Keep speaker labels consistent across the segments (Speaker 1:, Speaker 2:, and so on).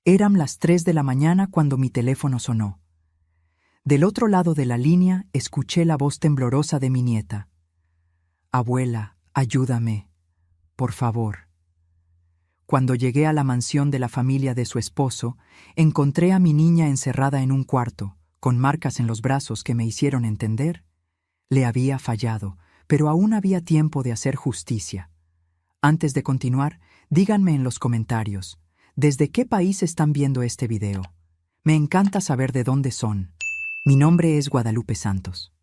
Speaker 1: Eran las 3 de la mañana cuando mi teléfono sonó. Del otro lado de la línea escuché la voz temblorosa de mi nieta. «Abuela, ayúdame, por favor». Cuando llegué a la mansión de la familia de su esposo, encontré a mi niña encerrada en un cuarto, con marcas en los brazos que me hicieron entender. Le había fallado, pero aún había tiempo de hacer justicia. Antes de continuar, díganme en los comentarios, ¿desde qué país están viendo este video? Me encanta saber de dónde son. Mi nombre es Guadalupe Santos.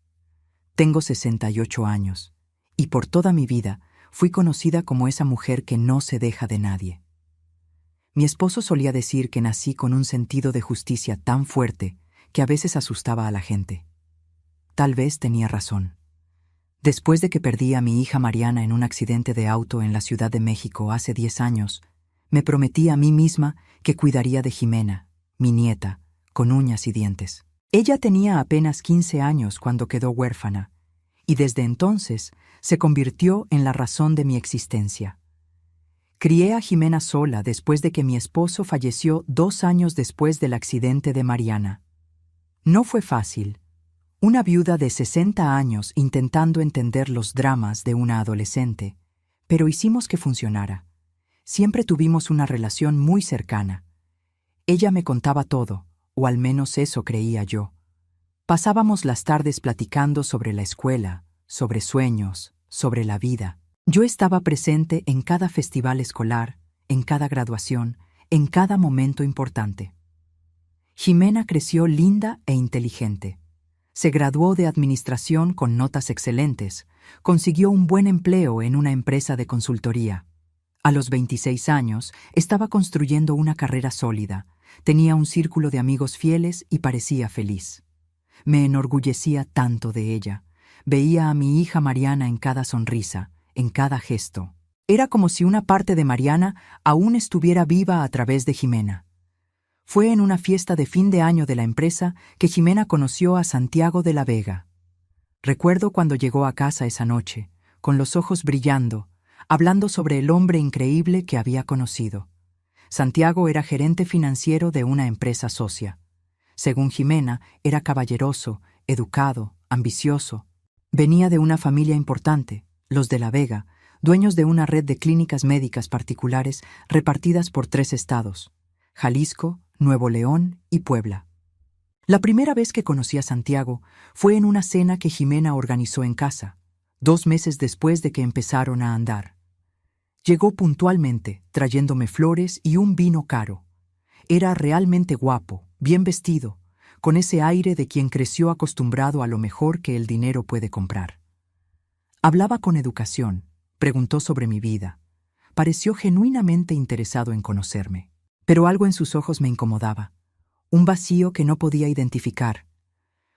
Speaker 1: Tengo 68 años, y por toda mi vida fui conocida como esa mujer que no se deja de nadie. Mi esposo solía decir que nací con un sentido de justicia tan fuerte que a veces asustaba a la gente. Tal vez tenía razón. Después de que perdí a mi hija Mariana en un accidente de auto en la Ciudad de México hace 10 años, me prometí a mí misma que cuidaría de Jimena, mi nieta, con uñas y dientes. Ella tenía apenas 15 años cuando quedó huérfana, y desde entonces se convirtió en la razón de mi existencia. Crié a Jimena sola después de que mi esposo falleció 2 años después del accidente de Mariana. No fue fácil. Una viuda de 60 años intentando entender los dramas de una adolescente, pero hicimos que funcionara. Siempre tuvimos una relación muy cercana. Ella me contaba todo, o al menos eso creía yo. Pasábamos las tardes platicando sobre la escuela, sobre sueños, sobre la vida. Yo estaba presente en cada festival escolar, en cada graduación, en cada momento importante. Jimena creció linda e inteligente. Se graduó de administración con notas excelentes, consiguió un buen empleo en una empresa de consultoría. A los 26 años estaba construyendo una carrera sólida, tenía un círculo de amigos fieles y parecía feliz. Me enorgullecía tanto de ella. Veía a mi hija Mariana en cada sonrisa, en cada gesto. Era como si una parte de Mariana aún estuviera viva a través de Jimena. Fue en una fiesta de fin de año de la empresa que Jimena conoció a Santiago de la Vega. Recuerdo cuando llegó a casa esa noche, con los ojos brillando, hablando sobre el hombre increíble que había conocido. Santiago era gerente financiero de una empresa socia. Según Jimena, era caballeroso, educado, ambicioso. Venía de una familia importante, los de la Vega, dueños de una red de clínicas médicas particulares repartidas por 3 estados: Jalisco, Nuevo León y Puebla. La primera vez que conocí a Santiago fue en una cena que Jimena organizó en casa, 2 meses después de que empezaron a andar. Llegó puntualmente, trayéndome flores y un vino caro. Era realmente guapo, bien vestido, con ese aire de quien creció acostumbrado a lo mejor que el dinero puede comprar. Hablaba con educación, preguntó sobre mi vida. Pareció genuinamente interesado en conocerme. Pero algo en sus ojos me incomodaba, un vacío que no podía identificar.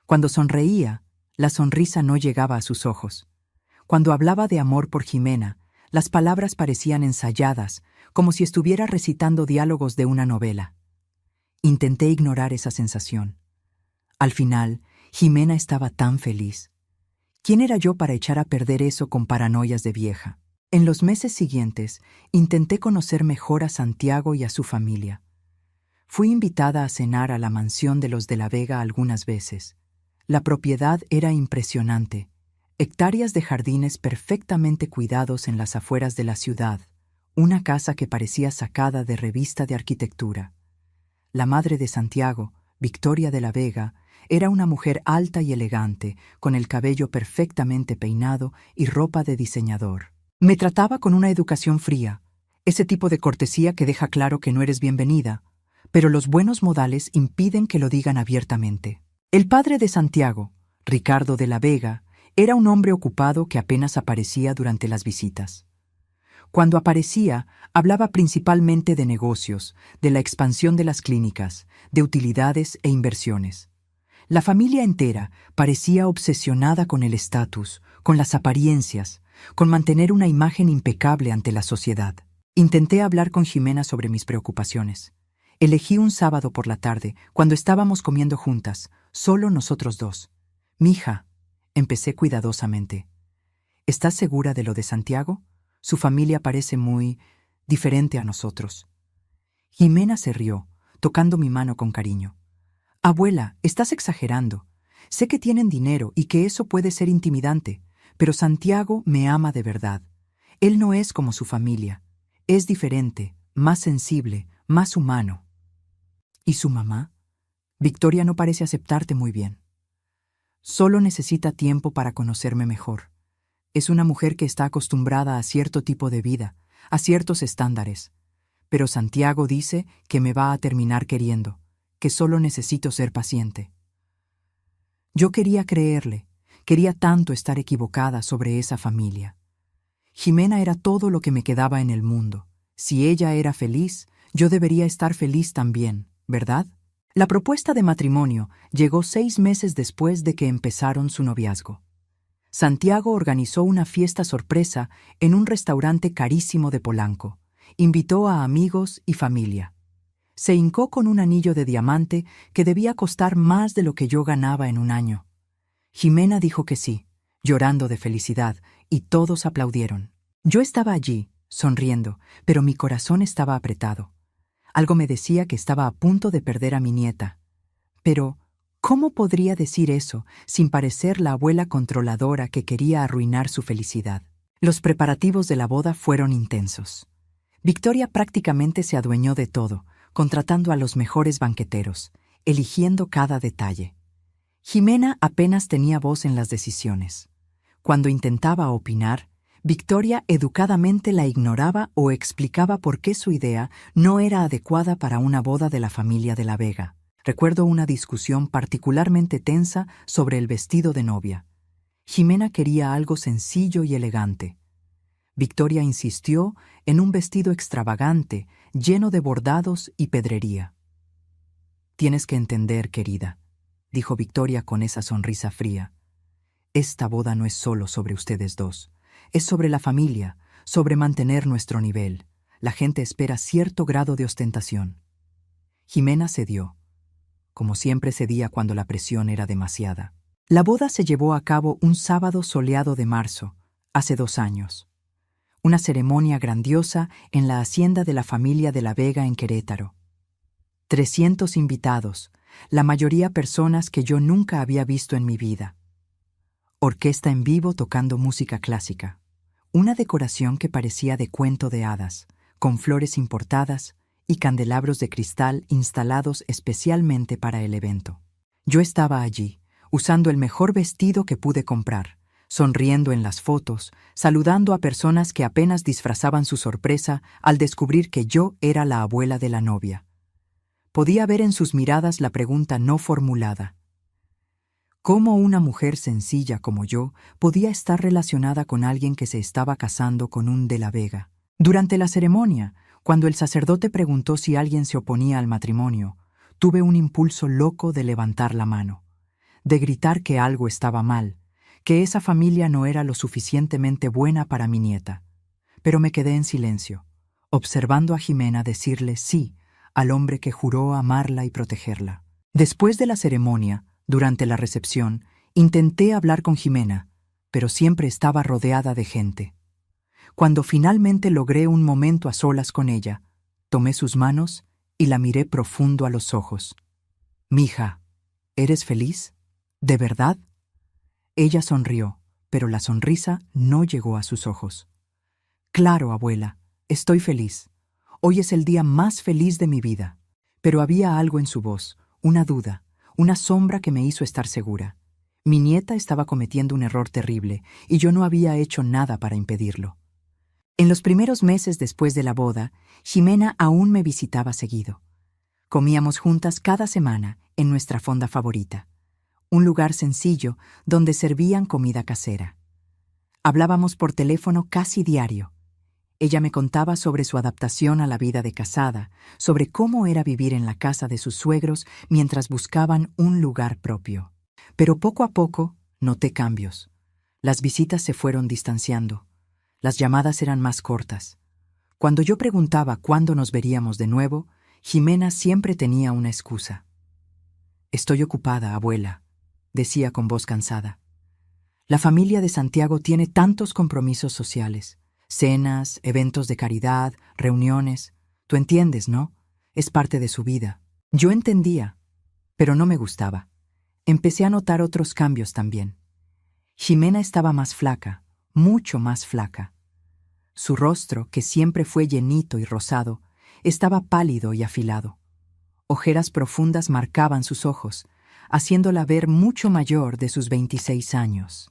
Speaker 1: Cuando sonreía, la sonrisa no llegaba a sus ojos. Cuando hablaba de amor por Jimena, las palabras parecían ensayadas, como si estuviera recitando diálogos de una novela. Intenté ignorar esa sensación. Al final, Jimena estaba tan feliz. ¿Quién era yo para echar a perder eso con paranoias de vieja? En los meses siguientes, intenté conocer mejor a Santiago y a su familia. Fui invitada a cenar a la mansión de los de la Vega algunas veces. La propiedad era impresionante. Hectáreas de jardines perfectamente cuidados en las afueras de la ciudad. Una casa que parecía sacada de revista de arquitectura. La madre de Santiago, Victoria de la Vega, era una mujer alta y elegante, con el cabello perfectamente peinado y ropa de diseñador. Me trataba con una educación fría, ese tipo de cortesía que deja claro que no eres bienvenida, pero los buenos modales impiden que lo digan abiertamente. El padre de Santiago, Ricardo de la Vega, era un hombre ocupado que apenas aparecía durante las visitas. Cuando aparecía, hablaba principalmente de negocios, de la expansión de las clínicas, de utilidades e inversiones. La familia entera parecía obsesionada con el estatus, con las apariencias, con mantener una imagen impecable ante la sociedad. Intenté hablar con Jimena sobre mis preocupaciones. Elegí un sábado por la tarde, cuando estábamos comiendo juntas, solo nosotros dos. «Mija», empecé cuidadosamente, «¿estás segura de lo de Santiago? Su familia parece muy diferente a nosotros». Jimena se rió, tocando mi mano con cariño. Abuela, estás exagerando. Sé que tienen dinero y que eso puede ser intimidante, pero Santiago me ama de verdad. Él no es como su familia. Es diferente, más sensible, más humano. ¿Y su mamá? Victoria no parece aceptarte muy bien. Solo necesita tiempo para conocerme mejor. Es una mujer que está acostumbrada a cierto tipo de vida, a ciertos estándares. Pero Santiago dice que me va a terminar queriendo, que solo necesito ser paciente. Yo quería creerle, quería tanto estar equivocada sobre esa familia. Jimena era todo lo que me quedaba en el mundo. Si ella era feliz, yo debería estar feliz también, ¿verdad? La propuesta de matrimonio llegó 6 meses después de que empezaron su noviazgo. Santiago organizó una fiesta sorpresa en un restaurante carísimo de Polanco. Invitó a amigos y familia. Se hincó con un anillo de diamante que debía costar más de lo que yo ganaba en un año. Jimena dijo que sí, llorando de felicidad, y todos aplaudieron. Yo estaba allí, sonriendo, pero mi corazón estaba apretado. Algo me decía que estaba a punto de perder a mi nieta. Pero, ¿cómo podría decir eso sin parecer la abuela controladora que quería arruinar su felicidad? Los preparativos de la boda fueron intensos. Victoria prácticamente se adueñó de todo, contratando a los mejores banqueteros, eligiendo cada detalle. Jimena apenas tenía voz en las decisiones. Cuando intentaba opinar, Victoria educadamente la ignoraba o explicaba por qué su idea no era adecuada para una boda de la familia de la Vega. Recuerdo una discusión particularmente tensa sobre el vestido de novia. Jimena quería algo sencillo y elegante. Victoria insistió en un vestido extravagante, lleno de bordados y pedrería. «Tienes que entender, querida», dijo Victoria con esa sonrisa fría. «Esta boda no es solo sobre ustedes dos. Es sobre la familia, sobre mantener nuestro nivel. La gente espera cierto grado de ostentación». Jimena cedió. Como siempre cedía cuando la presión era demasiada. La boda se llevó a cabo un sábado soleado de marzo, hace 2 años. Una ceremonia grandiosa en la hacienda de la familia de la Vega en Querétaro. 300 invitados, la mayoría personas que yo nunca había visto en mi vida. Orquesta en vivo tocando música clásica. Una decoración que parecía de cuento de hadas, con flores importadas y candelabros de cristal instalados especialmente para el evento. Yo estaba allí, usando el mejor vestido que pude comprar, sonriendo en las fotos, saludando a personas que apenas disfrazaban su sorpresa al descubrir que yo era la abuela de la novia. Podía ver en sus miradas la pregunta no formulada. ¿Cómo una mujer sencilla como yo podía estar relacionada con alguien que se estaba casando con un de la Vega? Durante la ceremonia, cuando el sacerdote preguntó si alguien se oponía al matrimonio, tuve un impulso loco de levantar la mano, de gritar que algo estaba mal, que esa familia no era lo suficientemente buena para mi nieta. Pero me quedé en silencio, observando a Jimena decirle sí al hombre que juró amarla y protegerla. Después de la ceremonia, durante la recepción, intenté hablar con Jimena, pero siempre estaba rodeada de gente. Cuando finalmente logré un momento a solas con ella, tomé sus manos y la miré profundo a los ojos. «Mija, ¿eres feliz? ¿De verdad?» Ella sonrió, pero la sonrisa no llegó a sus ojos. «Claro, abuela, estoy feliz. Hoy es el día más feliz de mi vida». Pero había algo en su voz, una duda, una sombra que me hizo estar segura. Mi nieta estaba cometiendo un error terrible y yo no había hecho nada para impedirlo. En los primeros meses después de la boda, Jimena aún me visitaba seguido. Comíamos juntas cada semana en nuestra fonda favorita, un lugar sencillo donde servían comida casera. Hablábamos por teléfono casi diario. Ella me contaba sobre su adaptación a la vida de casada, sobre cómo era vivir en la casa de sus suegros mientras buscaban un lugar propio. Pero poco a poco noté cambios. Las visitas se fueron distanciando. Las llamadas eran más cortas. Cuando yo preguntaba cuándo nos veríamos de nuevo, Jimena siempre tenía una excusa. «Estoy ocupada, abuela», decía con voz cansada. «La familia de Santiago tiene tantos compromisos sociales. Cenas, eventos de caridad, reuniones. Tú entiendes, ¿no? Es parte de su vida». Yo entendía, pero no me gustaba. Empecé a notar otros cambios también. Ximena estaba más flaca, mucho más flaca. Su rostro, que siempre fue llenito y rosado, estaba pálido y afilado. Ojeras profundas marcaban sus ojos, haciéndola ver mucho mayor de sus 26 años.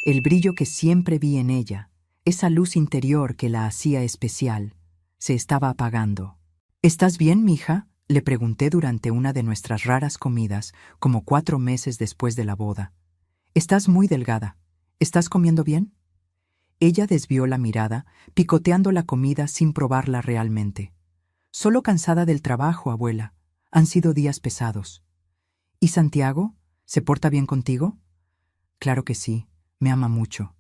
Speaker 1: El brillo que siempre vi en ella, esa luz interior que la hacía especial, se estaba apagando. ¿Estás bien, mija?, le pregunté durante una de nuestras raras comidas, como 4 meses después de la boda. Estás muy delgada. ¿Estás comiendo bien? Ella desvió la mirada, picoteando la comida sin probarla realmente. Solo cansada del trabajo, abuela. Han sido días pesados. ¿Y Santiago? ¿Se porta bien contigo? Claro que sí, me ama mucho.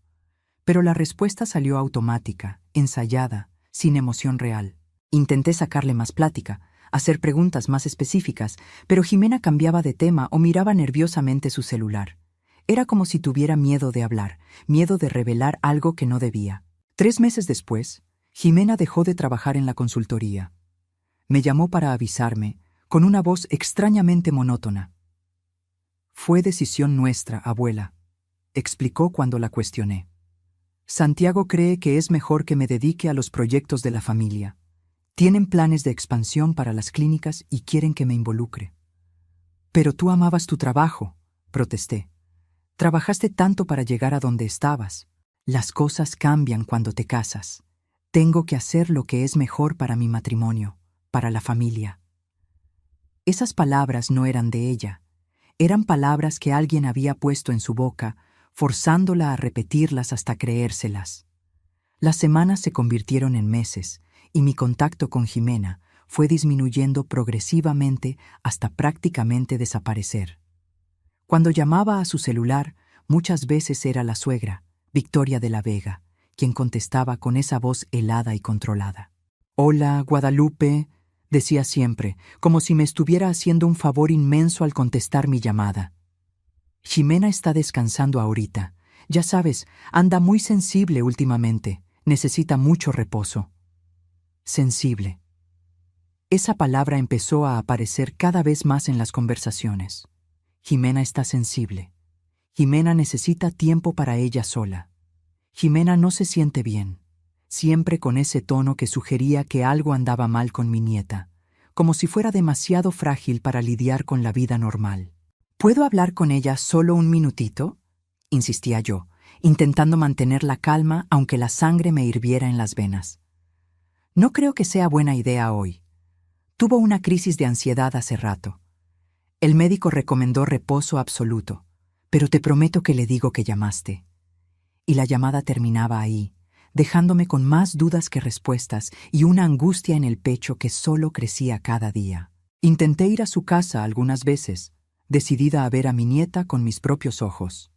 Speaker 1: Pero la respuesta salió automática, ensayada, sin emoción real. Intenté sacarle más plática, hacer preguntas más específicas, pero Ximena cambiaba de tema o miraba nerviosamente su celular. Era como si tuviera miedo de hablar, miedo de revelar algo que no debía. 3 meses después, Ximena dejó de trabajar en la consultoría. Me llamó para avisarme, con una voz extrañamente monótona. Fue decisión nuestra, abuela, explicó cuando la cuestioné. Santiago cree que es mejor que me dedique a los proyectos de la familia. Tienen planes de expansión para las clínicas y quieren que me involucre. Pero tú amabas tu trabajo, protesté. Trabajaste tanto para llegar a donde estabas. Las cosas cambian cuando te casas. Tengo que hacer lo que es mejor para mi matrimonio, para la familia. Esas palabras no eran de ella. Eran palabras que alguien había puesto en su boca, forzándola a repetirlas hasta creérselas. Las semanas se convirtieron en meses, y mi contacto con Ximena fue disminuyendo progresivamente hasta prácticamente desaparecer. Cuando llamaba a su celular, muchas veces era la suegra, Victoria de la Vega, quien contestaba con esa voz helada y controlada. «Hola, Guadalupe», decía siempre, como si me estuviera haciendo un favor inmenso al contestar mi llamada. «Ximena está descansando ahorita. Ya sabes, anda muy sensible últimamente. Necesita mucho reposo». Sensible. Esa palabra empezó a aparecer cada vez más en las conversaciones. Ximena está sensible. Ximena necesita tiempo para ella sola. Ximena no se siente bien, siempre con ese tono que sugería que algo andaba mal con mi nieta, como si fuera demasiado frágil para lidiar con la vida normal. ¿Puedo hablar con ella solo un minutito?, insistía yo, intentando mantener la calma aunque la sangre me hirviera en las venas. No creo que sea buena idea hoy. Tuvo una crisis de ansiedad hace rato. El médico recomendó reposo absoluto, pero te prometo que le digo que llamaste. Y la llamada terminaba ahí, dejándome con más dudas que respuestas y una angustia en el pecho que solo crecía cada día. Intenté ir a su casa algunas veces, decidida a ver a mi nieta con mis propios ojos.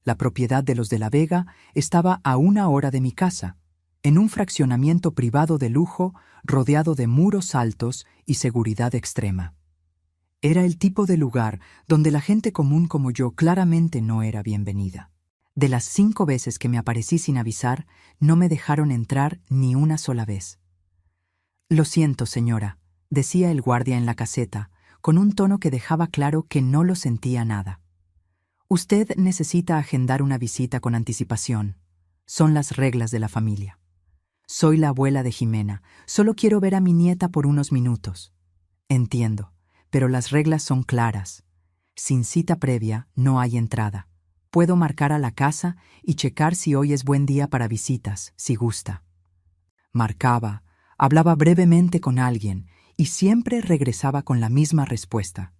Speaker 1: La propiedad de los de la Vega estaba a 1 hora de mi casa, en un fraccionamiento privado de lujo rodeado de muros altos y seguridad extrema. Era el tipo de lugar donde la gente común como yo claramente no era bienvenida. De las 5 veces que me aparecí sin avisar, no me dejaron entrar ni una sola vez. «Lo siento, señora», decía el guardia en la caseta, con un tono que dejaba claro que no lo sentía nada. «Usted necesita agendar una visita con anticipación. Son las reglas de la familia. Soy la abuela de Ximena. Solo quiero ver a mi nieta por unos minutos». «Entiendo, pero las reglas son claras. Sin cita previa no hay entrada. Puedo marcar a la casa y checar si hoy es buen día para visitas, si gusta». Marcaba, hablaba brevemente con alguien y siempre regresaba con la misma respuesta.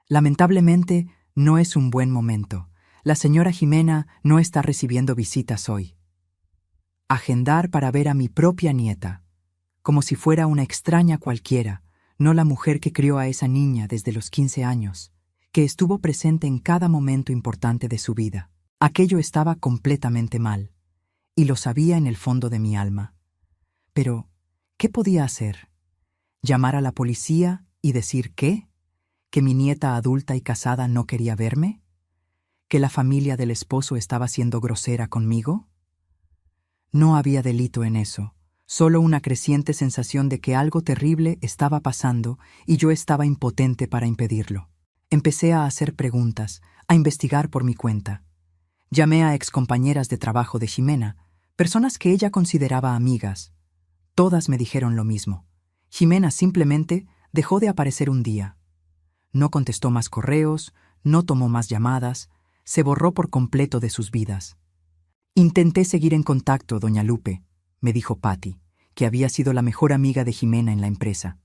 Speaker 1: «Lamentablemente, no es un buen momento. La señora Ximena no está recibiendo visitas hoy». Agendar para ver a mi propia nieta, como si fuera una extraña cualquiera, no la mujer que crió a esa niña desde los 15 años, que estuvo presente en cada momento importante de su vida. Aquello estaba completamente mal, y lo sabía en el fondo de mi alma. Pero, ¿qué podía hacer? ¿Llamar a la policía y decir qué? ¿Que mi nieta adulta y casada no quería verme? ¿Que la familia del esposo estaba siendo grosera conmigo? No había delito en eso, solo una creciente sensación de que algo terrible estaba pasando y yo estaba impotente para impedirlo. Empecé a hacer preguntas, a investigar por mi cuenta. Llamé a excompañeras de trabajo de Ximena, personas que ella consideraba amigas. Todas me dijeron lo mismo. Ximena simplemente dejó de aparecer un día. No contestó más correos, no tomó más llamadas, se borró por completo de sus vidas. Intenté seguir en contacto, doña Lupe, me dijo Patty, que había sido la mejor amiga de Ximena en la empresa.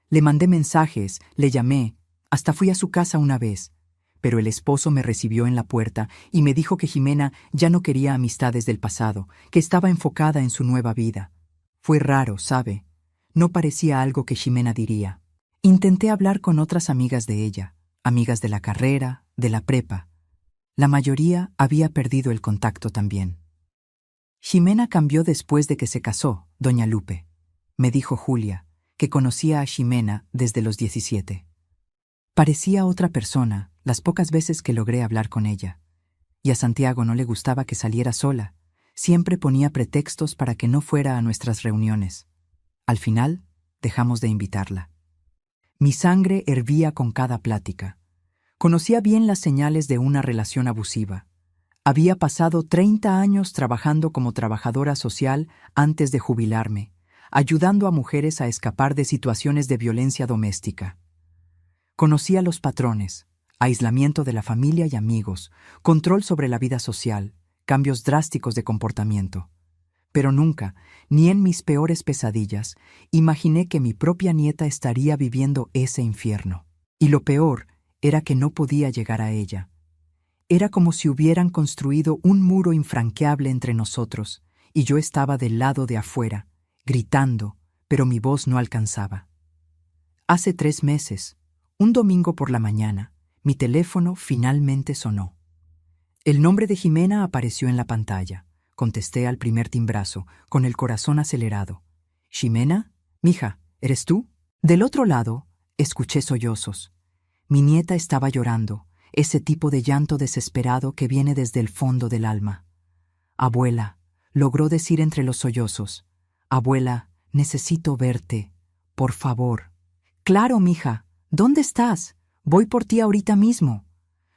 Speaker 1: Le mandé mensajes, le llamé, hasta fui a su casa una vez, pero el esposo me recibió en la puerta y me dijo que Ximena ya no quería amistades del pasado, que estaba enfocada en su nueva vida. Fue raro, ¿sabe? No parecía algo que Ximena diría. Intenté hablar con otras amigas de ella, amigas de la carrera, de la prepa. La mayoría había perdido el contacto también. Ximena cambió después de que se casó, doña Lupe, me dijo Julia, que conocía a Ximena desde los 17. Parecía otra persona las pocas veces que logré hablar con ella. Y a Santiago no le gustaba que saliera sola. Siempre ponía pretextos para que no fuera a nuestras reuniones. Al final, dejamos de invitarla. Mi sangre hervía con cada plática. Conocía bien las señales de una relación abusiva. Había pasado 30 años trabajando como trabajadora social antes de jubilarme, ayudando a mujeres a escapar de situaciones de violencia doméstica. Conocía los patrones: aislamiento de la familia y amigos, control sobre la vida social, cambios drásticos de comportamiento. Pero nunca, ni en mis peores pesadillas, imaginé que mi propia nieta estaría viviendo ese infierno. Y lo peor era que no podía llegar a ella. Era como si hubieran construido un muro infranqueable entre nosotros, y yo estaba del lado de afuera, gritando, pero mi voz no alcanzaba. Hace 3 meses, un domingo por la mañana, mi teléfono finalmente sonó. El nombre de Ximena apareció en la pantalla. Contesté al primer timbrazo, con el corazón acelerado. «¿Ximena? Mija, ¿eres tú?» Del otro lado, escuché sollozos. Mi nieta estaba llorando, ese tipo de llanto desesperado que viene desde el fondo del alma. «Abuela», logró decir entre los sollozos. «Abuela, necesito verte. Por favor». «Claro, mija. ¿Dónde estás? Voy por ti ahorita mismo».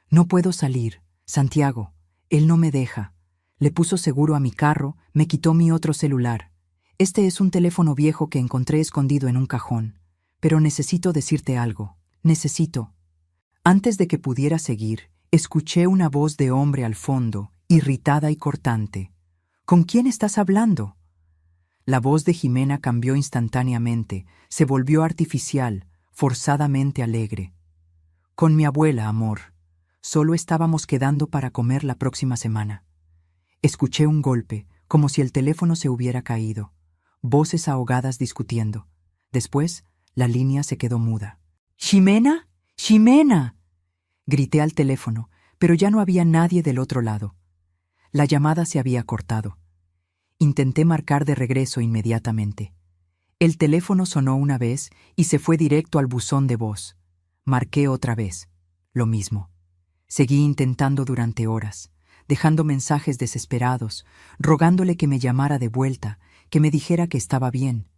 Speaker 1: «No puedo salir. Santiago, él no me deja. Le puso seguro a mi carro, me quitó mi otro celular. Este es un teléfono viejo que encontré escondido en un cajón. Pero necesito decirte algo. Necesito». Antes de que pudiera seguir, escuché una voz de hombre al fondo, irritada y cortante. «¿Con quién estás hablando?» La voz de Ximena cambió instantáneamente, se volvió artificial, forzadamente alegre. «Con mi abuela, amor. Solo estábamos quedando para comer la próxima semana». Escuché un golpe, como si el teléfono se hubiera caído. Voces ahogadas discutiendo. Después, la línea se quedó muda. «¿Ximena? ¡Ximena!», grité al teléfono, pero ya no había nadie del otro lado. La llamada se había cortado. Intenté marcar de regreso inmediatamente. El teléfono sonó una vez y se fue directo al buzón de voz. Marqué otra vez. Lo mismo. Seguí intentando durante horas, dejando mensajes desesperados, rogándole que me llamara de vuelta, que me dijera que estaba bien.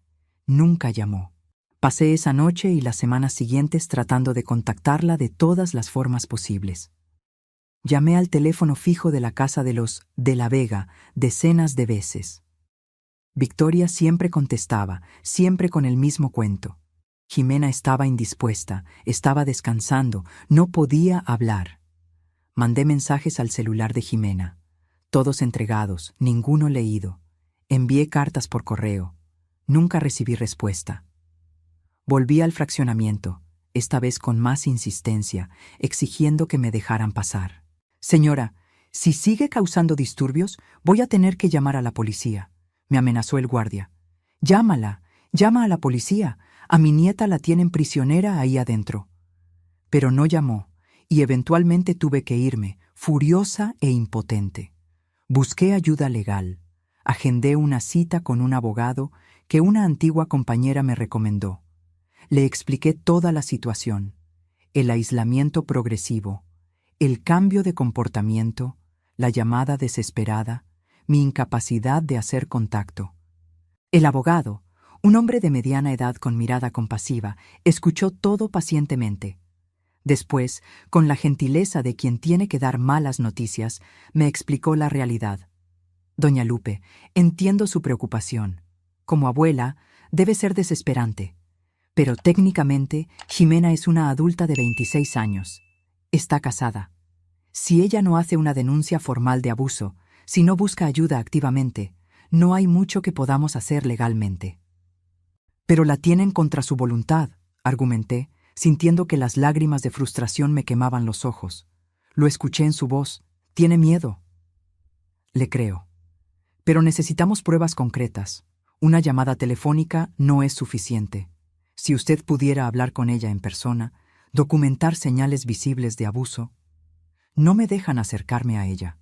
Speaker 1: Nunca llamó. Pasé esa noche y las semanas siguientes tratando de contactarla de todas las formas posibles. Llamé al teléfono fijo de la casa de los de la Vega decenas de veces. Victoria siempre contestaba, siempre con el mismo cuento. Ximena estaba indispuesta, estaba descansando, no podía hablar. Mandé mensajes al celular de Ximena, todos entregados, ninguno leído. Envié cartas por correo. Nunca recibí respuesta. Volví al fraccionamiento, esta vez con más insistencia, exigiendo que me dejaran pasar. «Señora, si sigue causando disturbios, voy a tener que llamar a la policía», me amenazó el guardia. «Llámala, llama a la policía. A mi nieta la tienen prisionera ahí adentro». Pero no llamó, y eventualmente tuve que irme, furiosa e impotente. Busqué ayuda legal. Agendé una cita con un abogado que una antigua compañera me recomendó. Le expliqué toda la situación: el aislamiento progresivo, el cambio de comportamiento, la llamada desesperada, mi incapacidad de hacer contacto. El abogado, un hombre de mediana edad con mirada compasiva, escuchó todo pacientemente. Después, con la gentileza de quien tiene que dar malas noticias, me explicó la realidad. Doña Lupe, entiendo su preocupación. Como abuela, debe ser desesperante. Pero técnicamente, Jimena es una adulta de 26 años. Está casada. Si ella no hace una denuncia formal de abuso, si no busca ayuda activamente, no hay mucho que podamos hacer legalmente. Pero la tienen contra su voluntad, argumenté, sintiendo que las lágrimas de frustración me quemaban los ojos. Lo escuché en su voz. Tiene miedo. Le creo. Pero necesitamos pruebas concretas. Una llamada telefónica no es suficiente. Si usted pudiera hablar con ella en persona, documentar señales visibles de abuso. No me dejan acercarme a ella.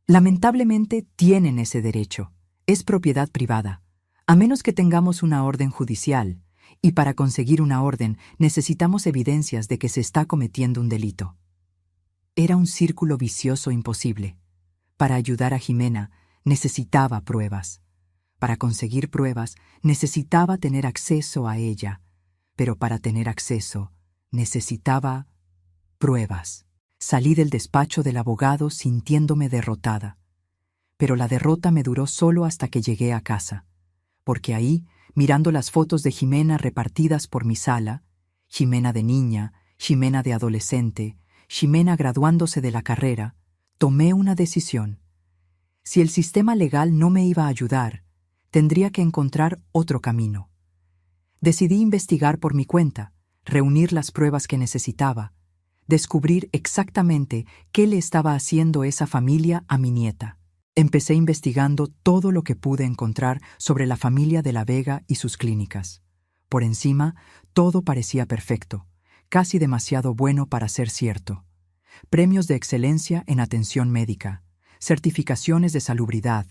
Speaker 1: Lamentablemente tienen ese derecho. Es propiedad privada, a menos que tengamos una orden judicial, y para conseguir una orden necesitamos evidencias de que se está cometiendo un delito. Era un círculo vicioso imposible. Para ayudar a Jimena, necesitaba pruebas. Para conseguir pruebas, necesitaba tener acceso a ella, pero para tener acceso, necesitaba pruebas. Salí del despacho del abogado sintiéndome derrotada. Pero la derrota me duró solo hasta que llegué a casa, porque ahí, mirando las fotos de Jimena repartidas por mi sala, Jimena de niña, Jimena de adolescente, Jimena graduándose de la carrera, tomé una decisión. Si el sistema legal no me iba a ayudar, tendría que encontrar otro camino. Decidí investigar por mi cuenta, reunir las pruebas que necesitaba, descubrir exactamente qué le estaba haciendo esa familia a mi nieta. Empecé investigando todo lo que pude encontrar sobre la familia de la Vega y sus clínicas. Por encima, todo parecía perfecto, casi demasiado bueno para ser cierto. Premios de excelencia en atención médica, certificaciones de salubridad,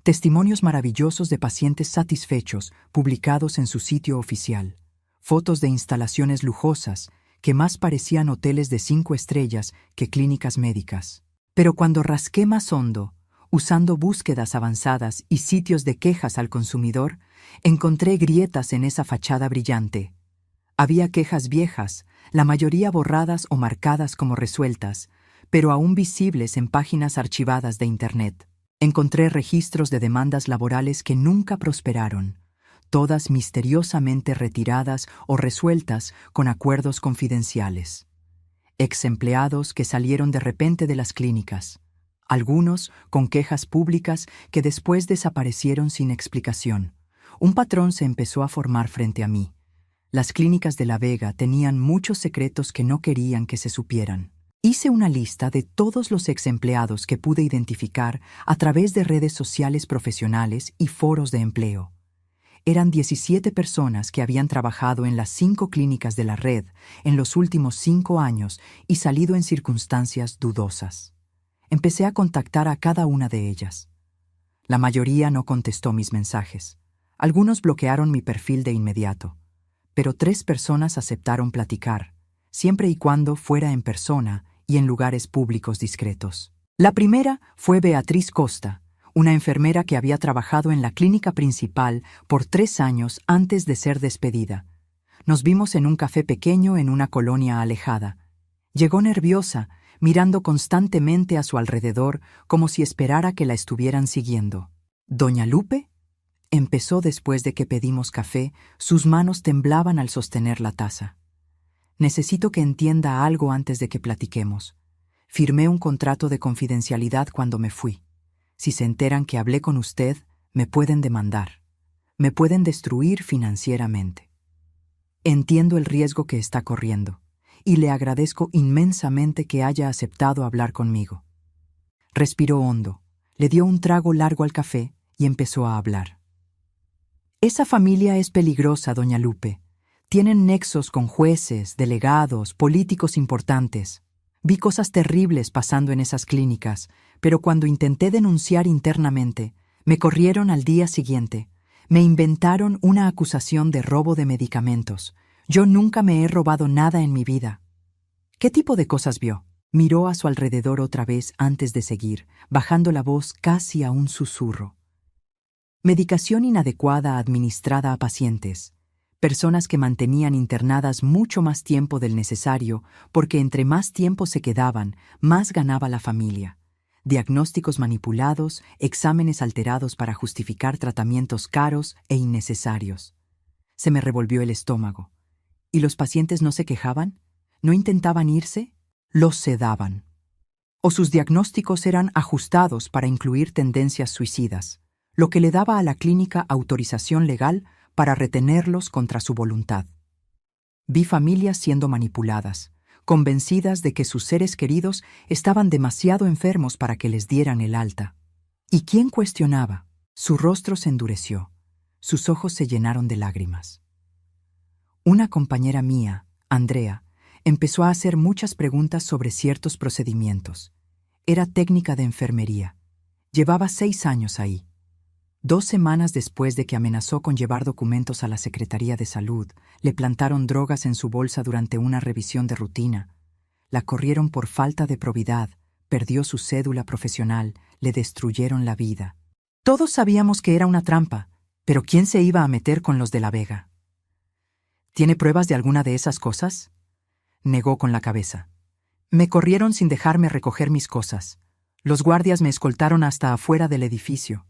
Speaker 1: testimonios maravillosos de pacientes satisfechos publicados en su sitio oficial, fotos de instalaciones lujosas que más parecían hoteles de 5 estrellas que clínicas médicas. Pero cuando rasqué más hondo, usando búsquedas avanzadas y sitios de quejas al consumidor, encontré grietas en esa fachada brillante. Había quejas viejas, la mayoría borradas o marcadas como resueltas, pero aún visibles en páginas archivadas de Internet. Encontré registros de demandas laborales que nunca prosperaron, todas misteriosamente retiradas o resueltas con acuerdos confidenciales. Ex empleados que salieron de repente de las clínicas, algunos con quejas públicas que después desaparecieron sin explicación. Un patrón se empezó a formar frente a mí. Las clínicas de La Vega tenían muchos secretos que no querían que se supieran. Hice una lista de todos los ex empleados que pude identificar a través de redes sociales profesionales y foros de empleo. Eran 17 personas que habían trabajado en las 5 clínicas de la red en los últimos 5 años y salido en circunstancias dudosas. Empecé a contactar a cada una de ellas. La mayoría no contestó mis mensajes. Algunos bloquearon mi perfil de inmediato. Pero 3 personas aceptaron platicar, siempre y cuando fuera en persona y en lugares públicos discretos. La primera fue Beatriz Costa, una enfermera que había trabajado en la clínica principal por 3 años antes de ser despedida. Nos vimos en un café pequeño en una colonia alejada. Llegó nerviosa, mirando constantemente a su alrededor como si esperara que la estuvieran siguiendo. ¿Doña Lupe? Empezó después de que pedimos café, sus manos temblaban al sostener la taza. Necesito que entienda algo antes de que platiquemos. Firmé un contrato de confidencialidad cuando me fui. Si se enteran que hablé con usted, me pueden demandar. Me pueden destruir financieramente. Entiendo el riesgo que está corriendo, y le agradezco inmensamente que haya aceptado hablar conmigo. Respiró hondo, le dio un trago largo al café y empezó a hablar. Esa familia es peligrosa, doña Lupe. Tienen nexos con jueces, delegados, políticos importantes. Vi cosas terribles pasando en esas clínicas, pero cuando intenté denunciar internamente, me corrieron al día siguiente. Me inventaron una acusación de robo de medicamentos. Yo nunca me he robado nada en mi vida. ¿Qué tipo de cosas vio? Miró a su alrededor otra vez antes de seguir, bajando la voz casi a un susurro. medicación inadecuada administrada a pacientes, personas que mantenían internadas mucho más tiempo del necesario porque entre más tiempo se quedaban, más ganaba la familia, diagnósticos manipulados, exámenes alterados para justificar tratamientos caros e innecesarios. Se me revolvió el estómago. ¿Y los pacientes no se quejaban? ¿No intentaban irse? Los sedaban. O sus diagnósticos eran ajustados para incluir tendencias suicidas, lo que le daba a la clínica autorización legal para retenerlos contra su voluntad. Vi familias siendo manipuladas, convencidas de que sus seres queridos estaban demasiado enfermos para que les dieran el alta. ¿Y quién cuestionaba? Su rostro se endureció, sus ojos se llenaron de lágrimas. Una compañera mía, Andrea, empezó a hacer muchas preguntas sobre ciertos procedimientos. Era técnica de enfermería. Llevaba 6 años ahí. 2 semanas después de que amenazó con llevar documentos a la Secretaría de Salud, le plantaron drogas en su bolsa durante una revisión de rutina. La corrieron por falta de probidad, perdió su cédula profesional, le destruyeron la vida. Todos sabíamos que era una trampa, pero ¿quién se iba a meter con los de La Vega? ¿Tiene pruebas de alguna de esas cosas? Negó con la cabeza. Me corrieron sin dejarme recoger mis cosas. Los guardias me escoltaron hasta afuera del edificio.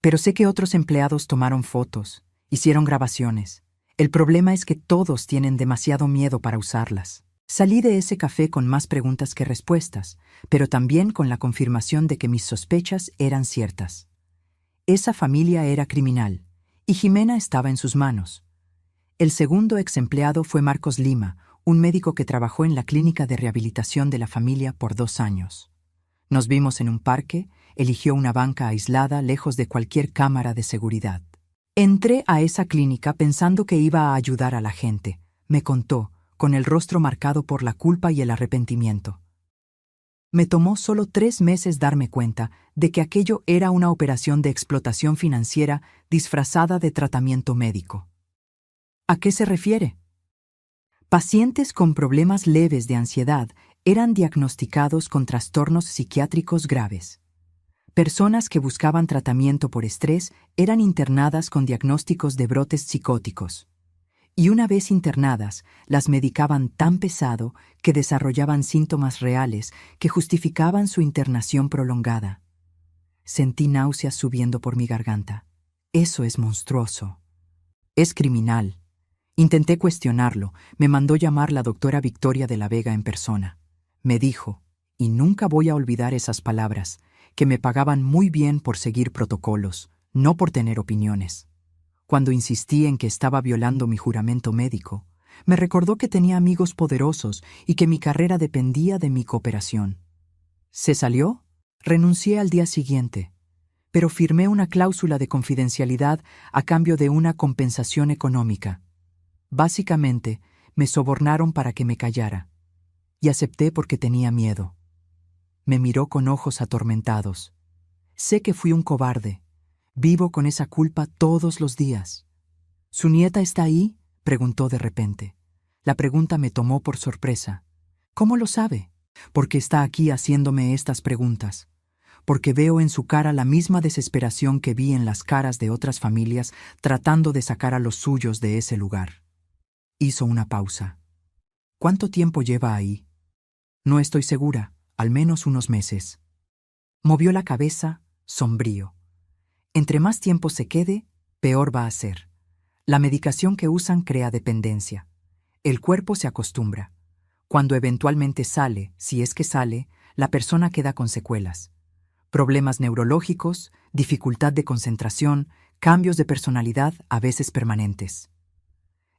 Speaker 1: Pero sé que otros empleados tomaron fotos, hicieron grabaciones. El problema es que todos tienen demasiado miedo para usarlas. Salí de ese café con más preguntas que respuestas, pero también con la confirmación de que mis sospechas eran ciertas. Esa familia era criminal, y Jimena estaba en sus manos. El segundo ex empleado fue Marcos Lima, un médico que trabajó en la clínica de rehabilitación de la familia por 2 años. Nos vimos en un parque, eligió una banca aislada lejos de cualquier cámara de seguridad. Entré a esa clínica pensando que iba a ayudar a la gente, me contó, con el rostro marcado por la culpa y el arrepentimiento. Me tomó solo 3 meses darme cuenta de que aquello era una operación de explotación financiera disfrazada de tratamiento médico. ¿A qué se refiere? Pacientes con problemas leves de ansiedad eran diagnosticados con trastornos psiquiátricos graves. Personas que buscaban tratamiento por estrés eran internadas con diagnósticos de brotes psicóticos. Y una vez internadas, las medicaban tan pesado que desarrollaban síntomas reales que justificaban su internación prolongada. Sentí náuseas subiendo por mi garganta. Eso es monstruoso. Es criminal. Intenté cuestionarlo. Me mandó llamar la doctora Victoria de la Vega en persona. Me dijo, y nunca voy a olvidar esas palabras, que me pagaban muy bien por seguir protocolos, no por tener opiniones. Cuando insistí en que estaba violando mi juramento médico, me recordó que tenía amigos poderosos y que mi carrera dependía de mi cooperación. ¿Se salió? Renuncié al día siguiente, pero firmé una cláusula de confidencialidad a cambio de una compensación económica. Básicamente, me sobornaron para que me callara, y acepté porque tenía miedo. Me miró con ojos atormentados. Sé que fui un cobarde. Vivo con esa culpa todos los días. ¿Su nieta está ahí?, preguntó de repente. La pregunta me tomó por sorpresa. ¿Cómo lo sabe? Porque está aquí haciéndome estas preguntas. Porque veo en su cara la misma desesperación que vi en las caras de otras familias tratando de sacar a los suyos de ese lugar. Hizo una pausa. ¿Cuánto tiempo lleva ahí? No estoy segura. Al menos unos meses. Movió la cabeza, sombrío. Entre más tiempo se quede, peor va a ser. La medicación que usan crea dependencia. El cuerpo se acostumbra. Cuando eventualmente sale, si es que sale, la persona queda con secuelas. Problemas neurológicos, dificultad de concentración, cambios de personalidad a veces permanentes.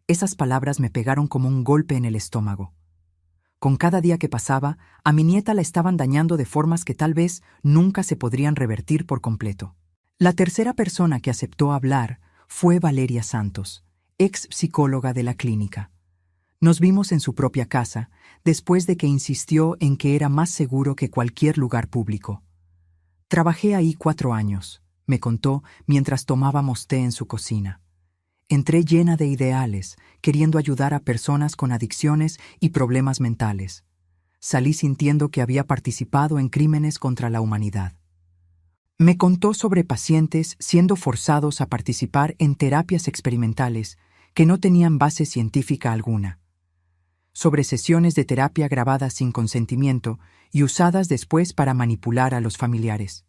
Speaker 1: Esas palabras me pegaron como un golpe en el estómago. Con cada día que pasaba, a mi nieta la estaban dañando de formas que tal vez nunca se podrían revertir por completo. La tercera persona que aceptó hablar fue Valeria Santos, ex psicóloga de la clínica. Nos vimos en su propia casa, después de que insistió en que era más seguro que cualquier lugar público. Trabajé ahí 4 años, me contó mientras tomábamos té en su cocina. Entré llena de ideales, queriendo ayudar a personas con adicciones y problemas mentales. Salí sintiendo que había participado en crímenes contra la humanidad. Me contó sobre pacientes siendo forzados a participar en terapias experimentales que no tenían base científica alguna, sobre sesiones de terapia grabadas sin consentimiento y usadas después para manipular a los familiares,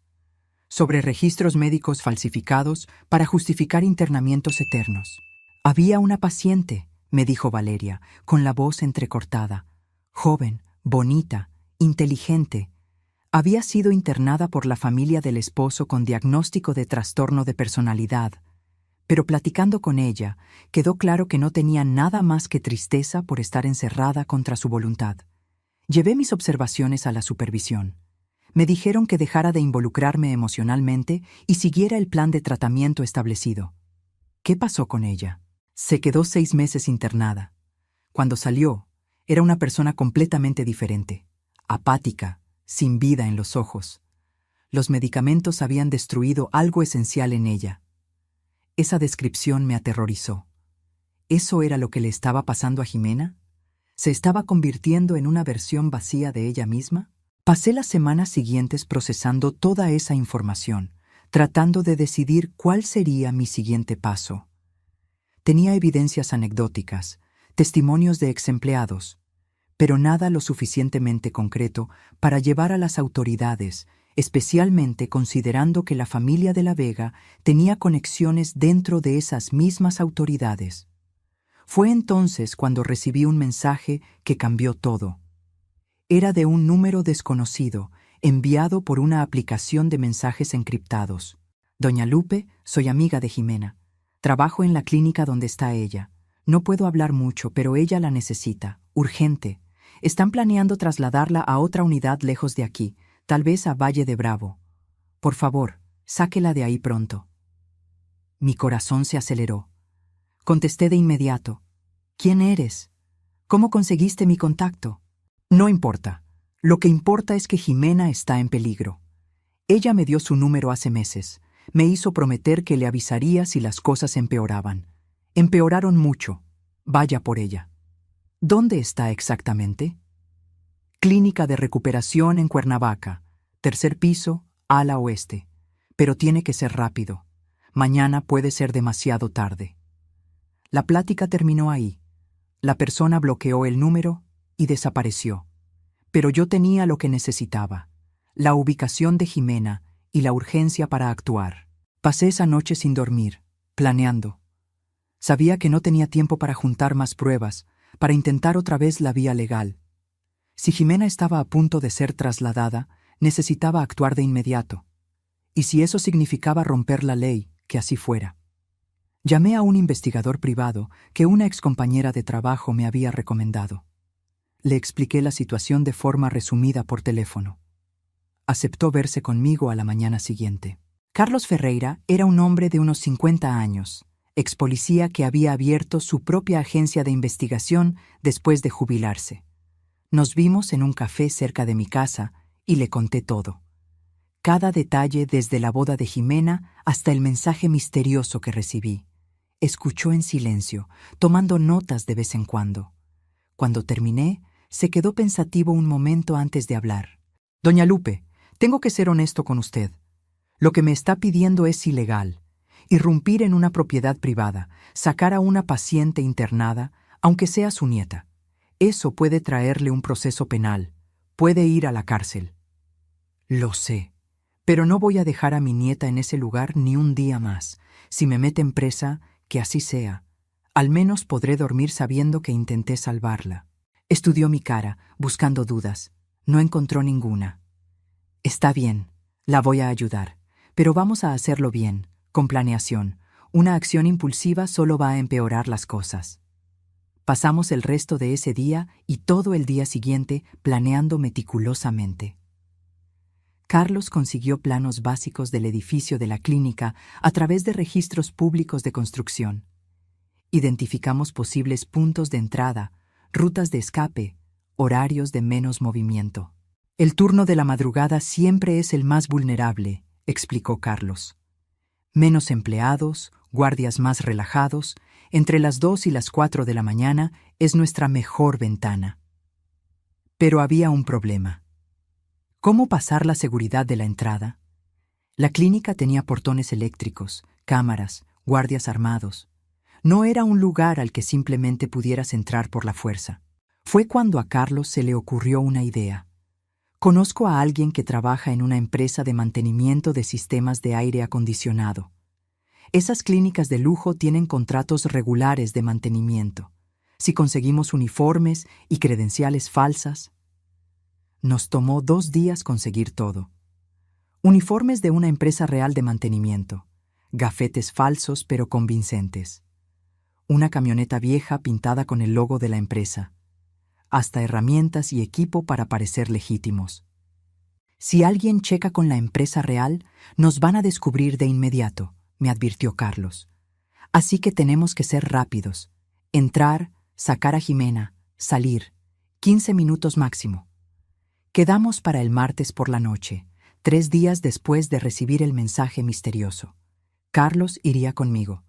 Speaker 1: sobre registros médicos falsificados para justificar internamientos eternos. Había una paciente, me dijo Valeria, con la voz entrecortada, joven, bonita, inteligente. Había sido internada por la familia del esposo con diagnóstico de trastorno de personalidad, pero platicando con ella, quedó claro que no tenía nada más que tristeza por estar encerrada contra su voluntad. Llevé mis observaciones a la supervisión. Me dijeron que dejara de involucrarme emocionalmente y siguiera el plan de tratamiento establecido. ¿Qué pasó con ella? Se quedó 6 meses internada. Cuando salió, era una persona completamente diferente, apática, sin vida en los ojos. Los medicamentos habían destruido algo esencial en ella. Esa descripción me aterrorizó. ¿Eso era lo que le estaba pasando a Jimena? ¿Se estaba convirtiendo en una versión vacía de ella misma? Pasé las semanas siguientes procesando toda esa información, tratando de decidir cuál sería mi siguiente paso. Tenía evidencias anecdóticas, testimonios de exempleados, pero nada lo suficientemente concreto para llevar a las autoridades, especialmente considerando que la familia de la Vega tenía conexiones dentro de esas mismas autoridades. Fue entonces cuando recibí un mensaje que cambió todo. Era de un número desconocido, enviado por una aplicación de mensajes encriptados. Doña Lupe, soy amiga de Jimena. Trabajo en la clínica donde está ella. No puedo hablar mucho, pero ella la necesita. Urgente. Están planeando trasladarla a otra unidad lejos de aquí, tal vez a Valle de Bravo. Por favor, sáquela de ahí pronto. Mi corazón se aceleró. Contesté de inmediato. ¿Quién eres? ¿Cómo conseguiste mi contacto? No importa. Lo que importa es que Jimena está en peligro. Ella me dio su número hace meses. Me hizo prometer que le avisaría si las cosas empeoraban. Empeoraron mucho. Vaya por ella. ¿Dónde está exactamente? Clínica de recuperación en Cuernavaca, 3er piso, ala oeste. Pero tiene que ser rápido. Mañana puede ser demasiado tarde. La plática terminó ahí. La persona bloqueó el número y desapareció. Pero yo tenía lo que necesitaba: la ubicación de Jimena y la urgencia para actuar. Pasé esa noche sin dormir, planeando. Sabía que no tenía tiempo para juntar más pruebas, para intentar otra vez la vía legal. Si Jimena estaba a punto de ser trasladada, necesitaba actuar de inmediato. Y si eso significaba romper la ley, que así fuera. Llamé a un investigador privado que una excompañera de trabajo me había recomendado. Le expliqué la situación de forma resumida por teléfono. Aceptó verse conmigo a la mañana siguiente. Carlos Ferreira era un hombre de unos 50 años, ex policía que había abierto su propia agencia de investigación después de jubilarse. Nos vimos en un café cerca de mi casa y le conté todo. Cada detalle, desde la boda de Jimena hasta el mensaje misterioso que recibí. Escuchó en silencio, tomando notas de vez en cuando. Cuando terminé, se quedó pensativo un momento antes de hablar. Doña Lupe, tengo que ser honesto con usted. Lo que me está pidiendo es ilegal. Irrumpir en una propiedad privada, sacar a una paciente internada, aunque sea su nieta. Eso puede traerle un proceso penal. Puede ir a la cárcel. Lo sé, pero no voy a dejar a mi nieta en ese lugar ni un día más. Si me meten presa, que así sea. Al menos podré dormir sabiendo que intenté salvarla. Estudió mi cara, buscando dudas. No encontró ninguna. Está bien, la voy a ayudar, pero vamos a hacerlo bien, con planeación. Una acción impulsiva solo va a empeorar las cosas. Pasamos el resto de ese día y todo el día siguiente planeando meticulosamente. Carlos consiguió planos básicos del edificio de la clínica a través de registros públicos de construcción. Identificamos posibles puntos de entrada, rutas de escape, horarios de menos movimiento. El turno de la madrugada siempre es el más vulnerable, explicó Carlos. Menos empleados, guardias más relajados, entre las 2 y las 4 de la mañana es nuestra mejor ventana. Pero había un problema. ¿Cómo pasar la seguridad de la entrada? La clínica tenía portones eléctricos, cámaras, guardias armados. No era un lugar al que simplemente pudieras entrar por la fuerza. Fue cuando a Carlos se le ocurrió una idea. Conozco a alguien que trabaja en una empresa de mantenimiento de sistemas de aire acondicionado. Esas clínicas de lujo tienen contratos regulares de mantenimiento. Si conseguimos uniformes y credenciales falsas, nos tomó 2 días conseguir todo. Uniformes de una empresa real de mantenimiento, gafetes falsos pero convincentes, una camioneta vieja pintada con el logo de la empresa, hasta herramientas y equipo para parecer legítimos. Si alguien checa con la empresa real, nos van a descubrir de inmediato, me advirtió Carlos. Así que tenemos que ser rápidos. Entrar, sacar a Jimena, salir. 15 minutos máximo. Quedamos para el martes por la noche, 3 días después de recibir el mensaje misterioso. Carlos iría conmigo.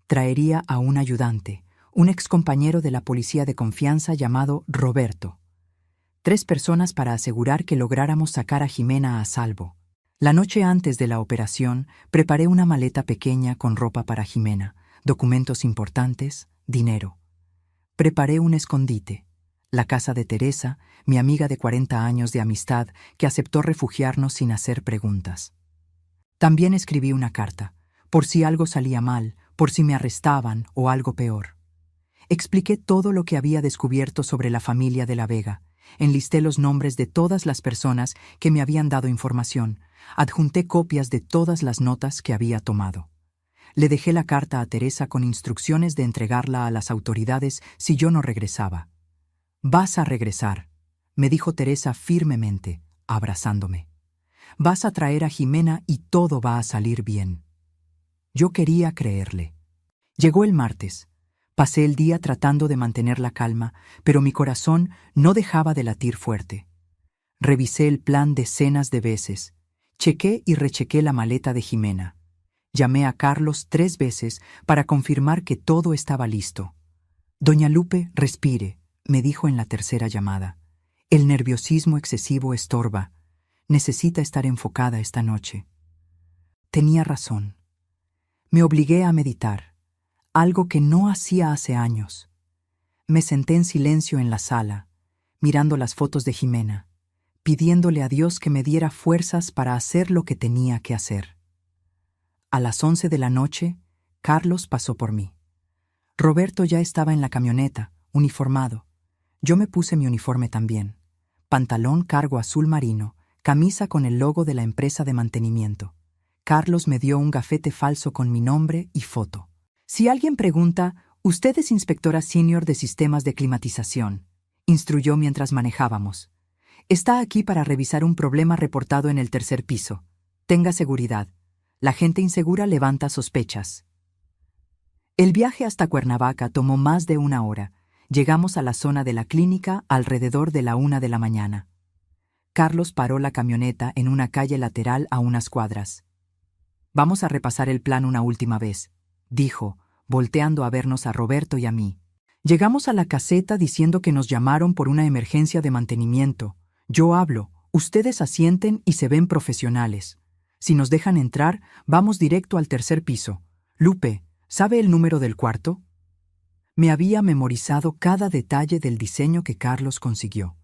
Speaker 1: Traería a un ayudante, un excompañero de la policía de confianza llamado Roberto. 3 personas para asegurar que lográramos sacar a Jimena a salvo. La noche antes de la operación, preparé una maleta pequeña con ropa para Jimena, documentos importantes, dinero. Preparé un escondite, la casa de Teresa, mi amiga de 40 años de amistad, que aceptó refugiarnos sin hacer preguntas. También escribí una carta, por si algo salía mal, por si me arrestaban o algo peor. Expliqué todo lo que había descubierto sobre la familia de la Vega. Enlisté los nombres de todas las personas que me habían dado información. Adjunté copias de todas las notas que había tomado. Le dejé la carta a Teresa con instrucciones de entregarla a las autoridades si yo no regresaba. «Vas a regresar», me dijo Teresa firmemente, abrazándome. «Vas a traer a Jimena y todo va a salir bien». Yo quería creerle. Llegó el martes. Pasé el día tratando de mantener la calma, pero mi corazón no dejaba de latir fuerte. Revisé el plan decenas de veces. Chequé y rechequé la maleta de Jimena. Llamé a Carlos 3 veces para confirmar que todo estaba listo. «Doña Lupe, respire», me dijo en la tercera llamada. «El nerviosismo excesivo estorba. Necesita estar enfocada esta noche». Tenía razón. Me obligué a meditar, algo que no hacía hace años. Me senté en silencio en la sala, mirando las fotos de Jimena, pidiéndole a Dios que me diera fuerzas para hacer lo que tenía que hacer. A las 11 de la noche, Carlos pasó por mí. Roberto ya estaba en la camioneta, uniformado. Yo me puse mi uniforme también. Pantalón cargo azul marino, camisa con el logo de la empresa de mantenimiento. Carlos me dio un gafete falso con mi nombre y foto. «Si alguien pregunta, usted es inspectora senior de sistemas de climatización», instruyó mientras manejábamos. «Está aquí para revisar un problema reportado en el 3er piso. Tenga seguridad. La gente insegura levanta sospechas». El viaje hasta Cuernavaca tomó más de 1 hora. Llegamos a la zona de la clínica alrededor de la 1 de la mañana. Carlos paró la camioneta en una calle lateral a unas cuadras. «Vamos a repasar el plan una última vez», dijo, volteando a vernos a Roberto y a mí. Llegamos a la caseta diciendo que nos llamaron por una emergencia de mantenimiento. Yo hablo, ustedes asienten y se ven profesionales. Si nos dejan entrar, vamos directo al 3er piso. Lupe, ¿sabe el número del cuarto? Me había memorizado cada detalle del diseño que Carlos consiguió.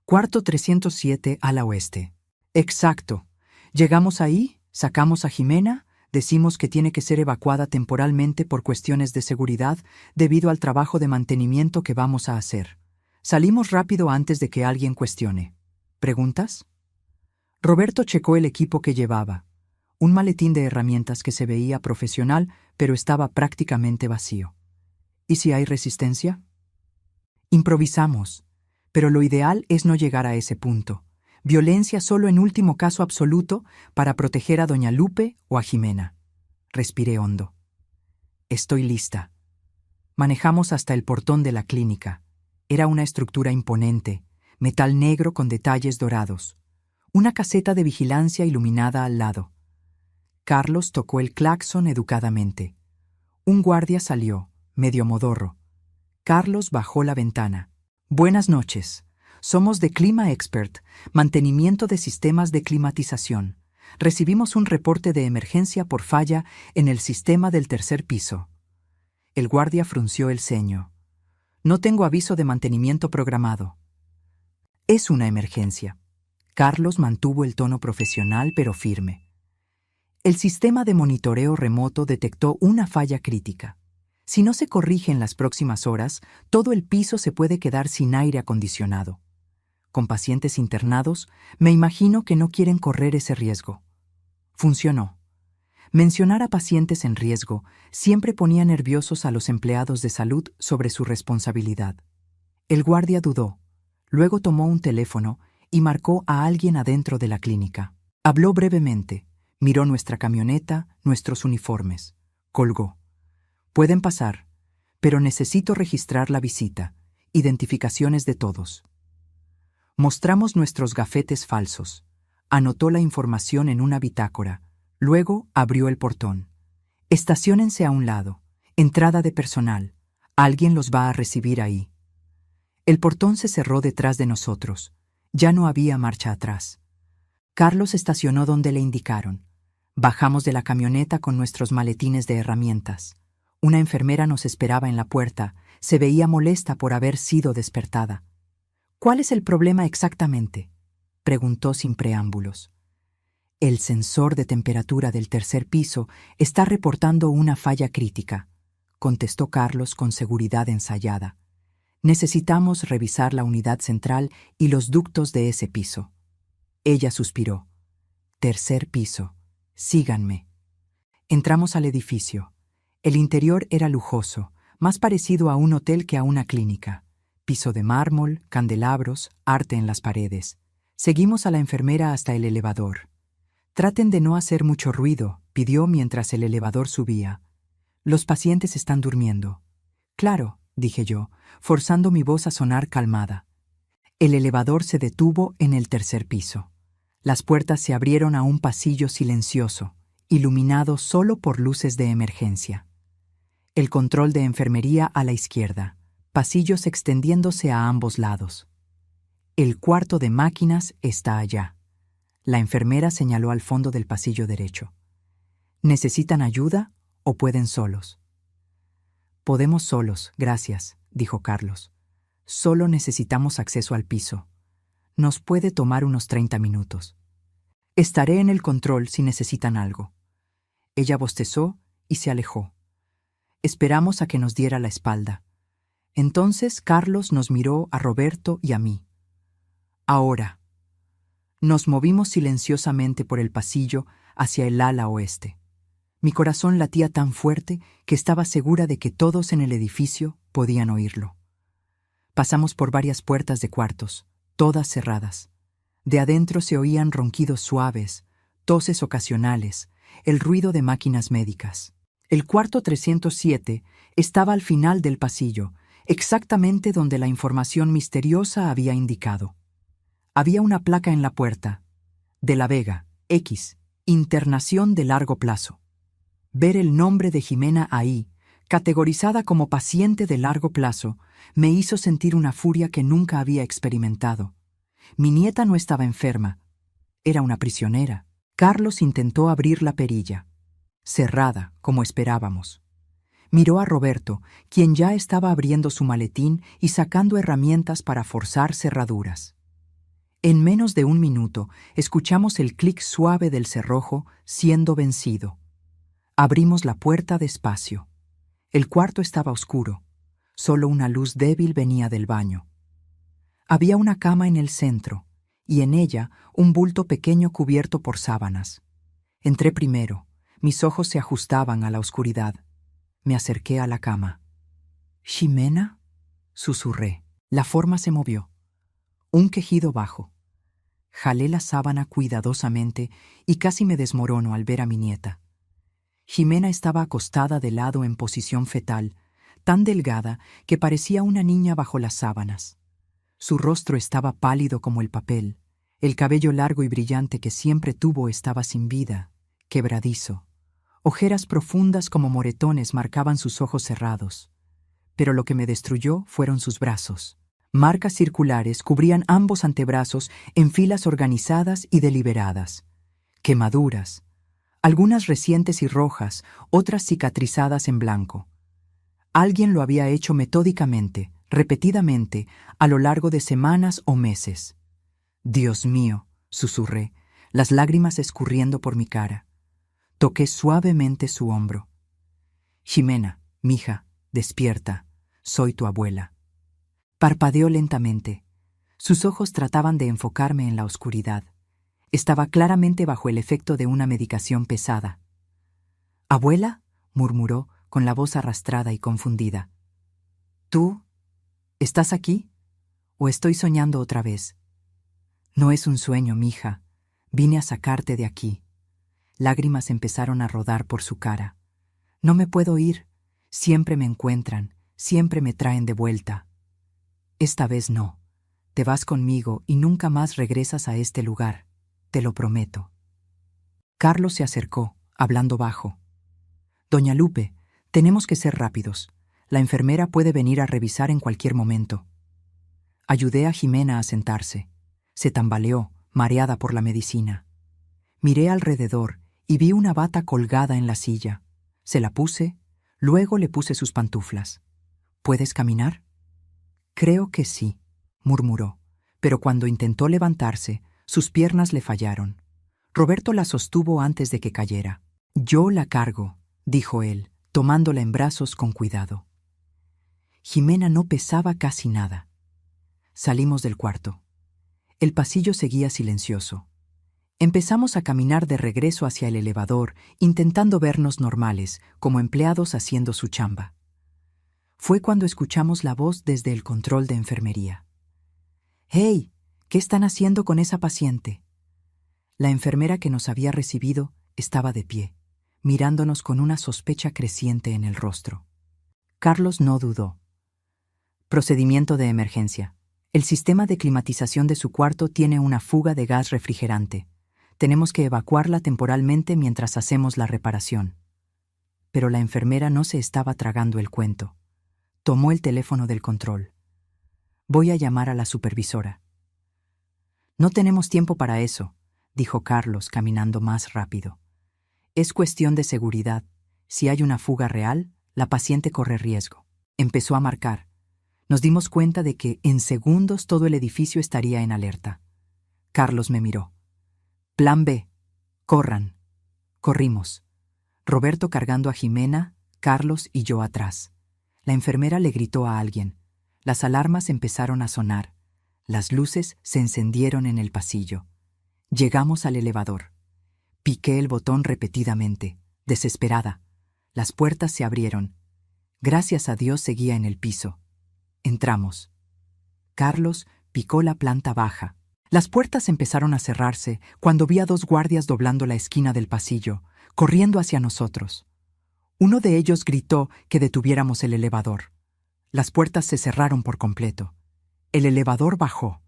Speaker 1: Cuarto 307 ala oeste. Exacto. Llegamos ahí, sacamos a Jimena, decimos que tiene que ser evacuada temporalmente por cuestiones de seguridad debido al trabajo de mantenimiento que vamos a hacer. Salimos rápido antes de que alguien cuestione. ¿Preguntas? Roberto checó el equipo que llevaba. Un maletín de herramientas que se veía profesional, pero estaba prácticamente vacío. ¿Y si hay resistencia? Improvisamos, pero lo ideal es no llegar a ese punto. Violencia solo en último caso absoluto para proteger a doña Lupe o a Jimena. Respiré hondo. Estoy lista. Manejamos hasta el portón de la clínica. Era una estructura imponente, metal negro con detalles dorados. Una caseta de vigilancia iluminada al lado. Carlos tocó el claxon educadamente. Un guardia salió, medio modorro. Carlos bajó la ventana. «Buenas noches. Somos de Clima Expert, mantenimiento de sistemas de climatización. Recibimos un reporte de emergencia por falla en el sistema del tercer piso. El guardia frunció el ceño. No tengo aviso de mantenimiento programado. Es una emergencia. Carlos mantuvo el tono profesional pero firme. El sistema de monitoreo remoto detectó una falla crítica. Si no se corrige en las próximas horas, todo el piso se puede quedar sin aire acondicionado. Con pacientes internados, me imagino que no quieren correr ese riesgo. Funcionó. Mencionar a pacientes en riesgo siempre ponía nerviosos a los empleados de salud sobre su responsabilidad. El guardia dudó. Luego tomó un teléfono y marcó a alguien adentro de la clínica. Habló brevemente, miró nuestra camioneta, nuestros uniformes. Colgó. Pueden pasar, pero necesito registrar la visita. Identificaciones de todos. Mostramos nuestros gafetes falsos. Anotó la información en una bitácora. Luego abrió el portón. Estaciónense a un lado. Entrada de personal. Alguien los va a recibir ahí. El portón se cerró detrás de nosotros. Ya no había marcha atrás. Carlos estacionó donde le indicaron. Bajamos de la camioneta con nuestros maletines de herramientas. Una enfermera nos esperaba en la puerta. Se veía molesta por haber sido despertada. ¿Cuál es el problema exactamente?, preguntó sin preámbulos. El sensor de temperatura del tercer piso está reportando una falla crítica, contestó Carlos con seguridad ensayada. Necesitamos revisar la unidad central y los ductos de ese piso. Ella suspiró. Tercer piso. Síganme. Entramos al edificio. El interior era lujoso, más parecido a un hotel que a una clínica. Piso de mármol, candelabros, arte en las paredes. Seguimos a la enfermera hasta el elevador. Traten de no hacer mucho ruido, pidió mientras el elevador subía. Los pacientes están durmiendo. Claro, dije yo, forzando mi voz a sonar calmada. El elevador se detuvo en el tercer piso. Las puertas se abrieron a un pasillo silencioso, iluminado solo por luces de emergencia. El control de enfermería a la izquierda, pasillos extendiéndose a ambos lados. El cuarto de máquinas está allá. La enfermera señaló al fondo del pasillo derecho. ¿Necesitan ayuda o pueden solos? Podemos solos, gracias, dijo Carlos. Solo necesitamos acceso al piso. Nos puede tomar unos 30 minutos. Estaré en el control si necesitan algo. Ella bostezó y se alejó. Esperamos a que nos diera la espalda. Entonces Carlos nos miró a Roberto y a mí. Ahora. Nos movimos silenciosamente por el pasillo hacia el ala oeste. Mi corazón latía tan fuerte que estaba segura de que todos en el edificio podían oírlo. Pasamos por varias puertas de cuartos, todas cerradas. De adentro se oían ronquidos suaves, toses ocasionales, el ruido de máquinas médicas. El cuarto 307 estaba al final del pasillo, exactamente donde la información misteriosa había indicado. Había una placa en la puerta. De la Vega, X, internación de largo plazo. Ver el nombre de Jimena ahí, categorizada como paciente de largo plazo, me hizo sentir una furia que nunca había experimentado. Mi nieta no estaba enferma. Era una prisionera. Carlos intentó abrir la perilla. Cerrada, como esperábamos. Miró a Roberto, quien ya estaba abriendo su maletín y sacando herramientas para forzar cerraduras. En menos de un minuto, escuchamos el clic suave del cerrojo siendo vencido. Abrimos la puerta despacio. El cuarto estaba oscuro. Solo una luz débil venía del baño. Había una cama en el centro, y en ella un bulto pequeño cubierto por sábanas. Entré primero. Mis ojos se ajustaban a la oscuridad. Me acerqué a la cama. —¿Ximena? —susurré. La forma se movió. Un quejido bajo. Jalé la sábana cuidadosamente y casi me desmorono al ver a mi nieta. Jimena estaba acostada de lado en posición fetal, tan delgada que parecía una niña bajo las sábanas. Su rostro estaba pálido como el papel. El cabello largo y brillante que siempre tuvo estaba sin vida, quebradizo. Ojeras profundas como moretones marcaban sus ojos cerrados. Pero lo que me destruyó fueron sus brazos. Marcas circulares cubrían ambos antebrazos en filas organizadas y deliberadas. quemaduras, algunas recientes y rojas, otras cicatrizadas en blanco. Alguien lo había hecho metódicamente, repetidamente, a lo largo de semanas o meses. Dios mío, susurré, las lágrimas escurriendo por mi cara. Toqué suavemente su hombro. Ximena, mija, despierta, soy tu abuela. Parpadeó lentamente. Sus ojos trataban de enfocarme en la oscuridad. Estaba claramente bajo el efecto de una medicación pesada. «¿Abuela?», murmuró, con la voz arrastrada y confundida. «¿Tú? ¿Estás aquí? ¿O estoy soñando otra vez?» «No es un sueño, mija. Vine a sacarte de aquí». Lágrimas empezaron a rodar por su cara. «No me puedo ir. Siempre me encuentran, siempre me traen de vuelta. Esta vez no. Te vas conmigo y nunca más regresas a este lugar. Te lo prometo». Carlos se acercó, hablando bajo. «Doña Lupe, tenemos que ser rápidos. La enfermera puede venir a revisar en cualquier momento». Ayudé a Ximena a sentarse. Se tambaleó, mareada por la medicina. Miré alrededor y vi una bata colgada en la silla. Se la puse, luego le puse sus pantuflas. «¿Puedes caminar?» «Creo que sí», murmuró, pero cuando intentó levantarse, sus piernas le fallaron. Roberto la sostuvo antes de que cayera. «Yo la cargo», dijo él, tomándola en brazos con cuidado. Ximena no pesaba casi nada. Salimos del cuarto. El pasillo seguía silencioso. Empezamos a caminar de regreso hacia el elevador, intentando vernos normales, como empleados haciendo su chamba. Fue cuando escuchamos la voz desde el control de enfermería. «¡Hey! ¿Qué están haciendo con esa paciente?». La enfermera que nos había recibido estaba de pie, mirándonos con una sospecha creciente en el rostro. Carlos no dudó. «Procedimiento de emergencia. El sistema de climatización de su cuarto tiene una fuga de gas refrigerante. Tenemos que evacuarla temporalmente mientras hacemos la reparación». Pero la enfermera no se estaba tragando el cuento. Tomó el teléfono del control. «Voy a llamar a la supervisora». «No tenemos tiempo para eso», dijo Carlos, caminando más rápido. «Es cuestión de seguridad. Si hay una fuga real, la paciente corre riesgo». Empezó a marcar. Nos dimos cuenta de que en segundos todo el edificio estaría en alerta. Carlos me miró. «Plan B. Corran». Corrimos. Roberto cargando a Ximena, Carlos y yo atrás. La enfermera le gritó a alguien. Las alarmas empezaron a sonar. Las luces se encendieron en el pasillo. Llegamos al elevador. Piqué el botón repetidamente, desesperada. Las puertas se abrieron. Gracias a Dios seguía en el piso. Entramos. Carlos picó la planta baja. Las puertas empezaron a cerrarse cuando vi a 2 guardias doblando la esquina del pasillo, corriendo hacia nosotros. Uno de ellos gritó que detuviéramos el elevador. Las puertas se cerraron por completo. El elevador bajó.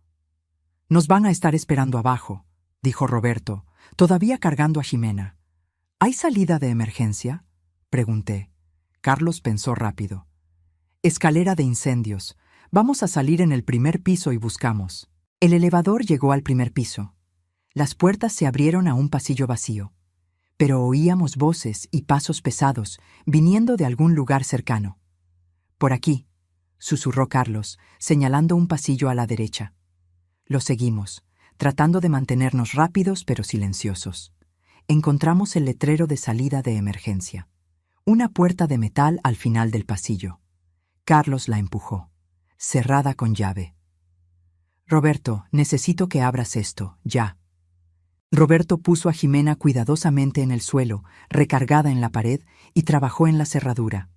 Speaker 1: «Nos van a estar esperando abajo», dijo Roberto, todavía cargando a Ximena. «¿Hay salida de emergencia?», pregunté. Carlos pensó rápido. «Escalera de incendios. Vamos a salir en el primer piso y buscamos». El elevador llegó al primer piso. Las puertas se abrieron a un pasillo vacío, pero oíamos voces y pasos pesados viniendo de algún lugar cercano. «Por aquí», susurró Carlos, señalando un pasillo a la derecha. Lo seguimos, tratando de mantenernos rápidos pero silenciosos. Encontramos el letrero de salida de emergencia. Una puerta de metal al final del pasillo. Carlos la empujó, cerrada con llave. «Roberto, necesito que abras esto, ya». Roberto puso a Ximena cuidadosamente en el suelo, recargada en la pared, y trabajó en la cerradura.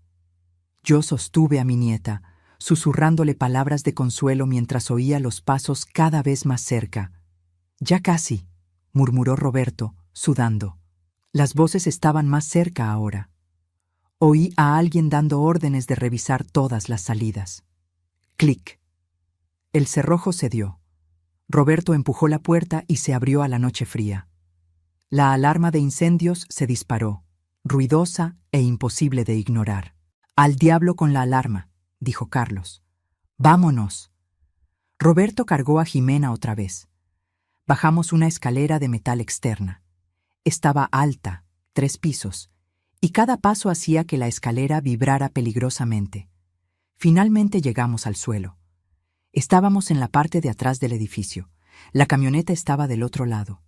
Speaker 1: Yo sostuve a mi nieta, susurrándole palabras de consuelo mientras oía los pasos cada vez más cerca. «Ya casi», murmuró Roberto, sudando. Las voces estaban más cerca ahora. Oí a alguien dando órdenes de revisar todas las salidas. Clic. El cerrojo cedió. Roberto empujó la puerta y se abrió a la noche fría. La alarma de incendios se disparó, ruidosa e imposible de ignorar. «Al diablo con la alarma», dijo Carlos. «Vámonos». Roberto cargó a Ximena otra vez. Bajamos una escalera de metal externa. Estaba alta, 3 pisos, y cada paso hacía que la escalera vibrara peligrosamente. Finalmente llegamos al suelo. Estábamos en la parte de atrás del edificio. La camioneta estaba del otro lado.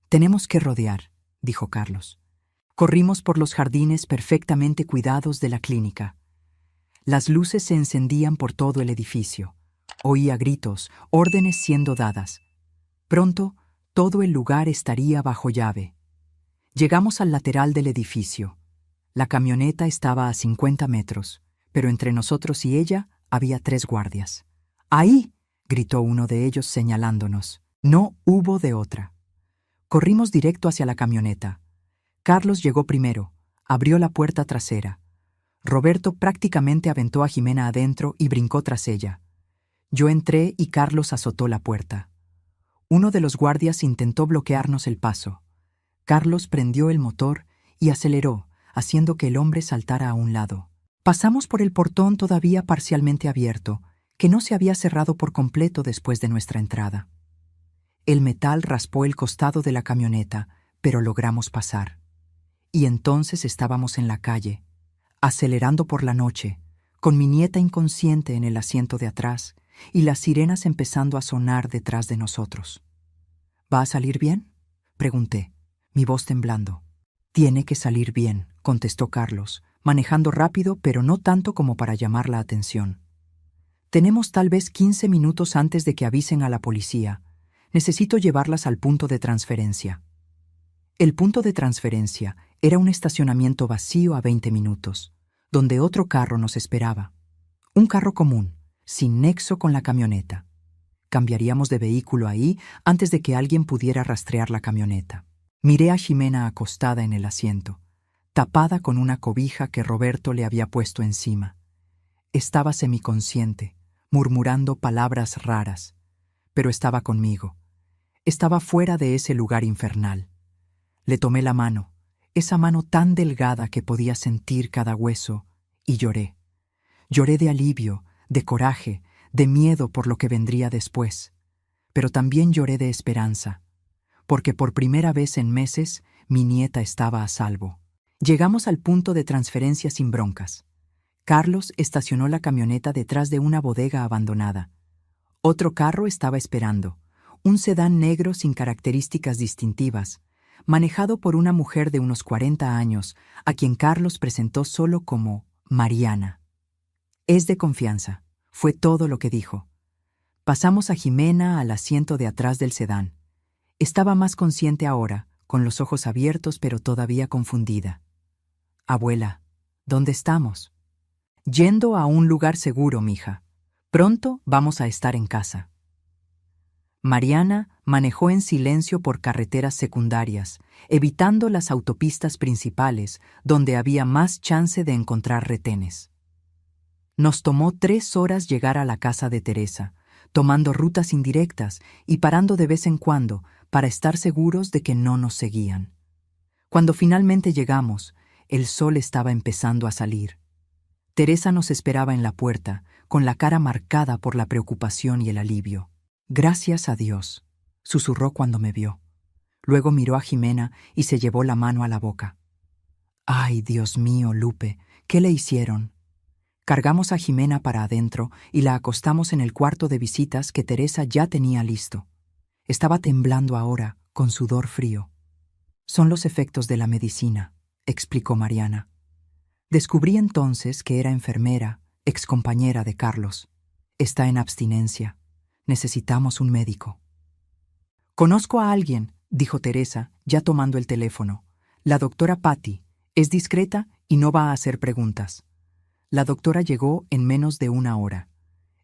Speaker 1: «Tenemos que rodear», dijo Carlos. Corrimos por los jardines perfectamente cuidados de la clínica. Las luces se encendían por todo el edificio. Oía gritos, órdenes siendo dadas. Pronto, todo el lugar estaría bajo llave. Llegamos al lateral del edificio. La camioneta estaba a 50 metros, pero entre nosotros y ella había 3 guardias. «¡Ahí!», gritó uno de ellos señalándonos. No hubo de otra. Corrimos directo hacia la camioneta. Carlos llegó primero, abrió la puerta trasera. Roberto prácticamente aventó a Jimena adentro y brincó tras ella. Yo entré y Carlos azotó la puerta. Uno de los guardias intentó bloquearnos el paso. Carlos prendió el motor y aceleró, haciendo que el hombre saltara a un lado. Pasamos por el portón todavía parcialmente abierto, que no se había cerrado por completo después de nuestra entrada. El metal raspó el costado de la camioneta, pero logramos pasar. Y entonces estábamos en la calle, acelerando por la noche, con mi nieta inconsciente en el asiento de atrás y las sirenas empezando a sonar detrás de nosotros. «¿Va a salir bien?», pregunté, mi voz temblando. «Tiene que salir bien», contestó Carlos, manejando rápido pero no tanto como para llamar la atención. «Tenemos tal vez 15 minutos antes de que avisen a la policía. Necesito llevarlas al punto de transferencia». El punto de transferencia era un estacionamiento vacío a 20 minutos, donde otro carro nos esperaba. Un carro común, sin nexo con la camioneta. Cambiaríamos de vehículo ahí antes de que alguien pudiera rastrear la camioneta. Miré a Jimena acostada en el asiento, tapada con una cobija que Roberto le había puesto encima. Estaba semiconsciente, murmurando palabras raras, pero estaba conmigo. Estaba fuera de ese lugar infernal. Le tomé la mano, esa mano tan delgada que podía sentir cada hueso, y lloré. Lloré de alivio, de coraje, de miedo por lo que vendría después. Pero también lloré de esperanza, porque por primera vez en meses mi nieta estaba a salvo. Llegamos al punto de transferencia sin broncas. Carlos estacionó la camioneta detrás de una bodega abandonada. Otro carro estaba esperando, un sedán negro sin características distintivas, manejado por una mujer de unos 40 años, a quien Carlos presentó solo como Mariana. «Es de confianza», fue todo lo que dijo. Pasamos a Jimena al asiento de atrás del sedán. Estaba más consciente ahora, con los ojos abiertos pero todavía confundida. «Abuela, ¿dónde estamos?» «Yendo a un lugar seguro, mija. Pronto vamos a estar en casa». Mariana manejó en silencio por carreteras secundarias, evitando las autopistas principales, donde había más chance de encontrar retenes. Nos tomó 3 horas llegar a la casa de Teresa, tomando rutas indirectas y parando de vez en cuando para estar seguros de que no nos seguían. Cuando finalmente llegamos, el sol estaba empezando a salir. Teresa nos esperaba en la puerta, con la cara marcada por la preocupación y el alivio. «Gracias a Dios», susurró cuando me vio. Luego miró a Jimena y se llevó la mano a la boca. «Ay, Dios mío, Lupe, ¿qué le hicieron?». Cargamos a Jimena para adentro y la acostamos en el cuarto de visitas que Teresa ya tenía listo. Estaba temblando ahora, con sudor frío. «Son los efectos de la medicina», explicó Mariana. Descubrí entonces que era enfermera, excompañera de Carlos. Está en abstinencia. Necesitamos un médico. «Conozco a alguien», dijo Teresa, ya tomando el teléfono. «La doctora Patty. Es discreta y no va a hacer preguntas». La doctora llegó en menos de 1 hora.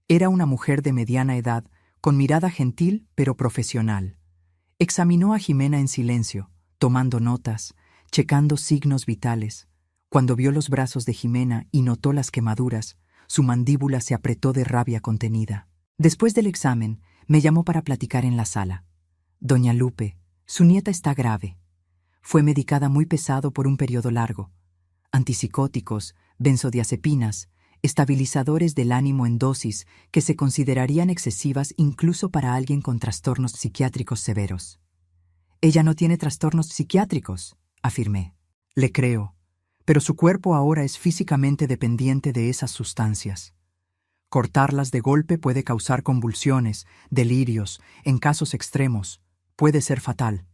Speaker 1: Era una mujer de mediana edad, con mirada gentil pero profesional. Examinó a Jimena en silencio, tomando notas, checando signos vitales. Cuando vio los brazos de Jimena y notó las quemaduras, su mandíbula se apretó de rabia contenida. Después del examen, me llamó para platicar en la sala. «Doña Lupe, su nieta está grave. Fue medicada muy pesado por un periodo largo. Antipsicóticos, benzodiazepinas, estabilizadores del ánimo en dosis que se considerarían excesivas incluso para alguien con trastornos psiquiátricos severos. Ella no tiene trastornos psiquiátricos, afirmé. Le creo, pero su cuerpo ahora es físicamente dependiente de esas sustancias. Cortarlas de golpe puede causar convulsiones, delirios, en casos extremos. Puede ser fatal.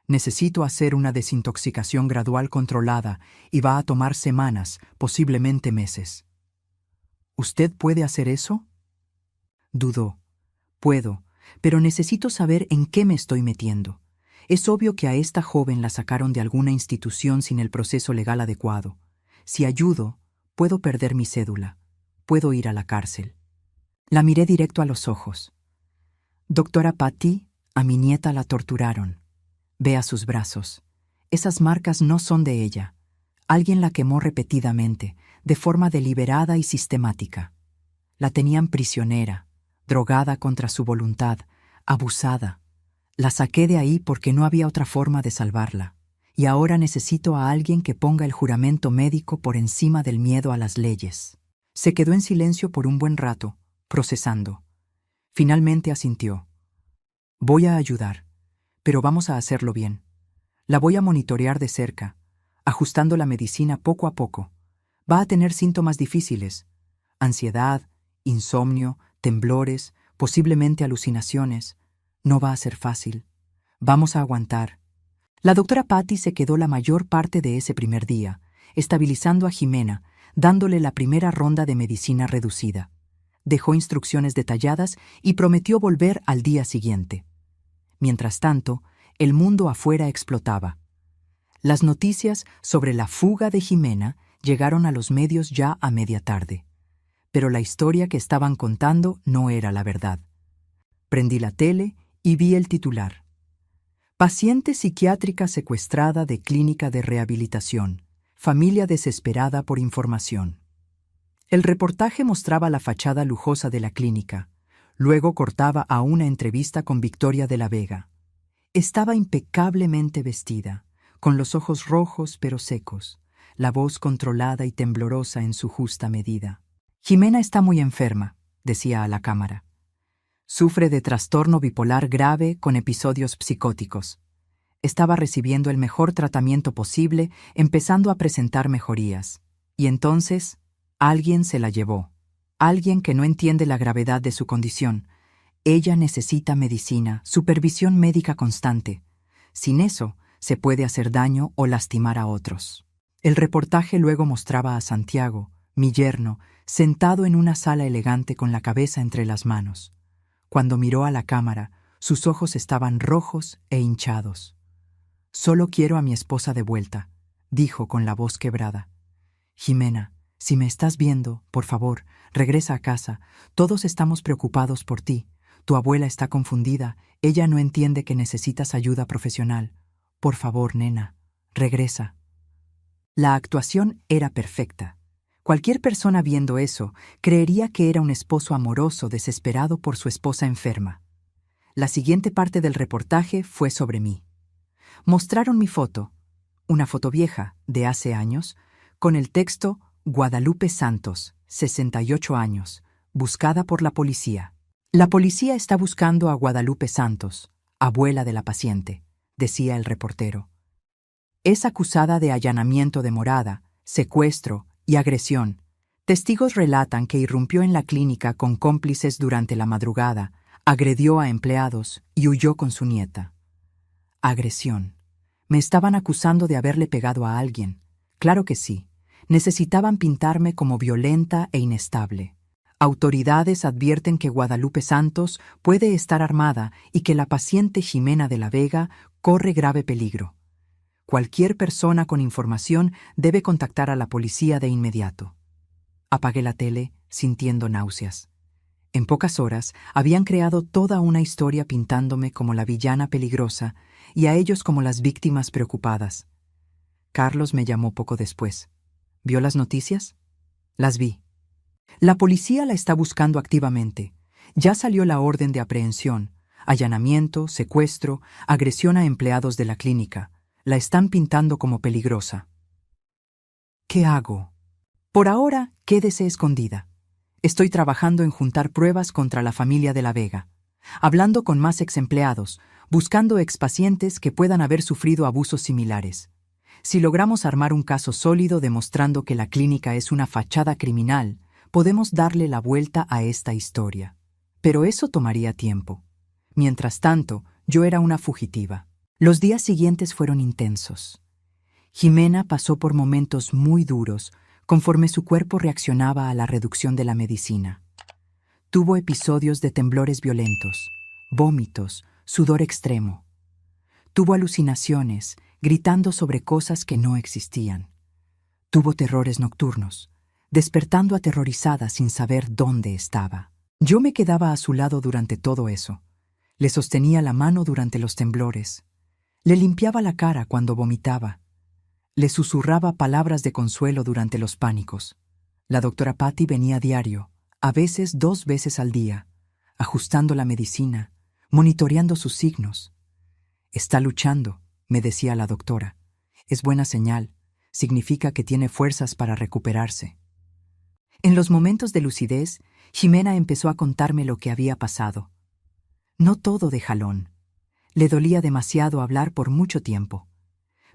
Speaker 1: Necesito hacer una desintoxicación gradual controlada y va a tomar semanas, posiblemente meses. ¿Usted puede hacer eso? Dudó. Puedo, pero necesito saber en qué me estoy metiendo. Es obvio que a esta joven la sacaron de alguna institución sin el proceso legal adecuado. Si ayudo, puedo perder mi cédula. Puedo ir a la cárcel. La miré directo a los ojos. Doctora Patty, a mi nieta la torturaron. Vea sus brazos. Esas marcas no son de ella. Alguien la quemó repetidamente, de forma deliberada y sistemática. La tenían prisionera, drogada contra su voluntad, abusada. La saqué de ahí porque no había otra forma de salvarla. Y ahora necesito a alguien que ponga el juramento médico por encima del miedo a las leyes. Se quedó en silencio por un buen rato, procesando. Finalmente asintió. Voy a ayudar, pero vamos a hacerlo bien. La voy a monitorear de cerca, ajustando la medicina poco a poco. Va a tener síntomas difíciles: ansiedad, insomnio, temblores, posiblemente alucinaciones. No va a ser fácil. Vamos a aguantar. La doctora Patty se quedó la mayor parte de ese primer día, estabilizando a Jimena, dándole la primera ronda de medicina reducida. Dejó instrucciones detalladas y prometió volver al día siguiente. Mientras tanto, el mundo afuera explotaba. Las noticias sobre la fuga de Jimena llegaron a los medios ya a media tarde. Pero la historia que estaban contando no era la verdad. Prendí la tele y vi el titular. Paciente psiquiátrica secuestrada de clínica de rehabilitación. Familia desesperada por información. El reportaje mostraba la fachada lujosa de la clínica. Luego cortaba a una entrevista con Victoria de la Vega. Estaba impecablemente vestida, con los ojos rojos pero secos, la voz controlada y temblorosa en su justa medida. Jimena está muy enferma, decía a la cámara. Sufre de trastorno bipolar grave con episodios psicóticos. Estaba recibiendo el mejor tratamiento posible, empezando a presentar mejorías. Y entonces, alguien se la llevó. Alguien que no entiende la gravedad de su condición. Ella necesita medicina, supervisión médica constante. Sin eso, se puede hacer daño o lastimar a otros. El reportaje luego mostraba a Santiago, mi yerno, sentado en una sala elegante con la cabeza entre las manos. Cuando miró a la cámara, sus ojos estaban rojos e hinchados. «Solo quiero a mi esposa de vuelta», dijo con la voz quebrada. «Jimena, si me estás viendo, por favor, regresa a casa. Todos estamos preocupados por ti. Tu abuela está confundida. Ella no entiende que necesitas ayuda profesional. Por favor, nena, regresa». La actuación era perfecta. Cualquier persona viendo eso creería que era un esposo amoroso desesperado por su esposa enferma. La siguiente parte del reportaje fue sobre mí. Mostraron mi foto, una foto vieja, de hace años, con el texto Guadalupe Santos, 68 años, buscada por la policía. La policía está buscando a Guadalupe Santos, abuela de la paciente, decía el reportero. Es acusada de allanamiento de morada, secuestro y agresión. Testigos relatan que irrumpió en la clínica con cómplices durante la madrugada, agredió a empleados y huyó con su nieta. Agresión. Me estaban acusando de haberle pegado a alguien. Claro que sí. Necesitaban pintarme como violenta e inestable. Autoridades advierten que Guadalupe Santos puede estar armada y que la paciente Jimena de la Vega corre grave peligro. Cualquier persona con información debe contactar a la policía de inmediato. Apagué la tele, sintiendo náuseas. En pocas horas habían creado toda una historia pintándome como la villana peligrosa y a ellos como las víctimas preocupadas. Carlos me llamó poco después. ¿Vio las noticias? Las vi. La policía la está buscando activamente. Ya salió la orden de aprehensión, allanamiento, secuestro, agresión a empleados de la clínica. La están pintando como peligrosa. ¿Qué hago? Por ahora, quédese escondida. Estoy trabajando en juntar pruebas contra la familia de la Vega, hablando con más exempleados, buscando expacientes que puedan haber sufrido abusos similares. Si logramos armar un caso sólido demostrando que la clínica es una fachada criminal, podemos darle la vuelta a esta historia. Pero eso tomaría tiempo. Mientras tanto, yo era una fugitiva. Los días siguientes fueron intensos. Jimena pasó por momentos muy duros conforme su cuerpo reaccionaba a la reducción de la medicina. Tuvo episodios de temblores violentos, vómitos, sudor extremo. Tuvo alucinaciones, gritando sobre cosas que no existían. Tuvo terrores nocturnos, despertando aterrorizada sin saber dónde estaba. Yo me quedaba a su lado durante todo eso. Le sostenía la mano durante los temblores. Le limpiaba la cara cuando vomitaba. Le susurraba palabras de consuelo durante los pánicos. La doctora Patty venía a diario, a veces 2 veces al día, ajustando la medicina, monitoreando sus signos. «Está luchando», me decía la doctora. «Es buena señal. Significa que tiene fuerzas para recuperarse». En los momentos de lucidez, Jimena empezó a contarme lo que había pasado. No todo de jalón. Le dolía demasiado hablar por mucho tiempo.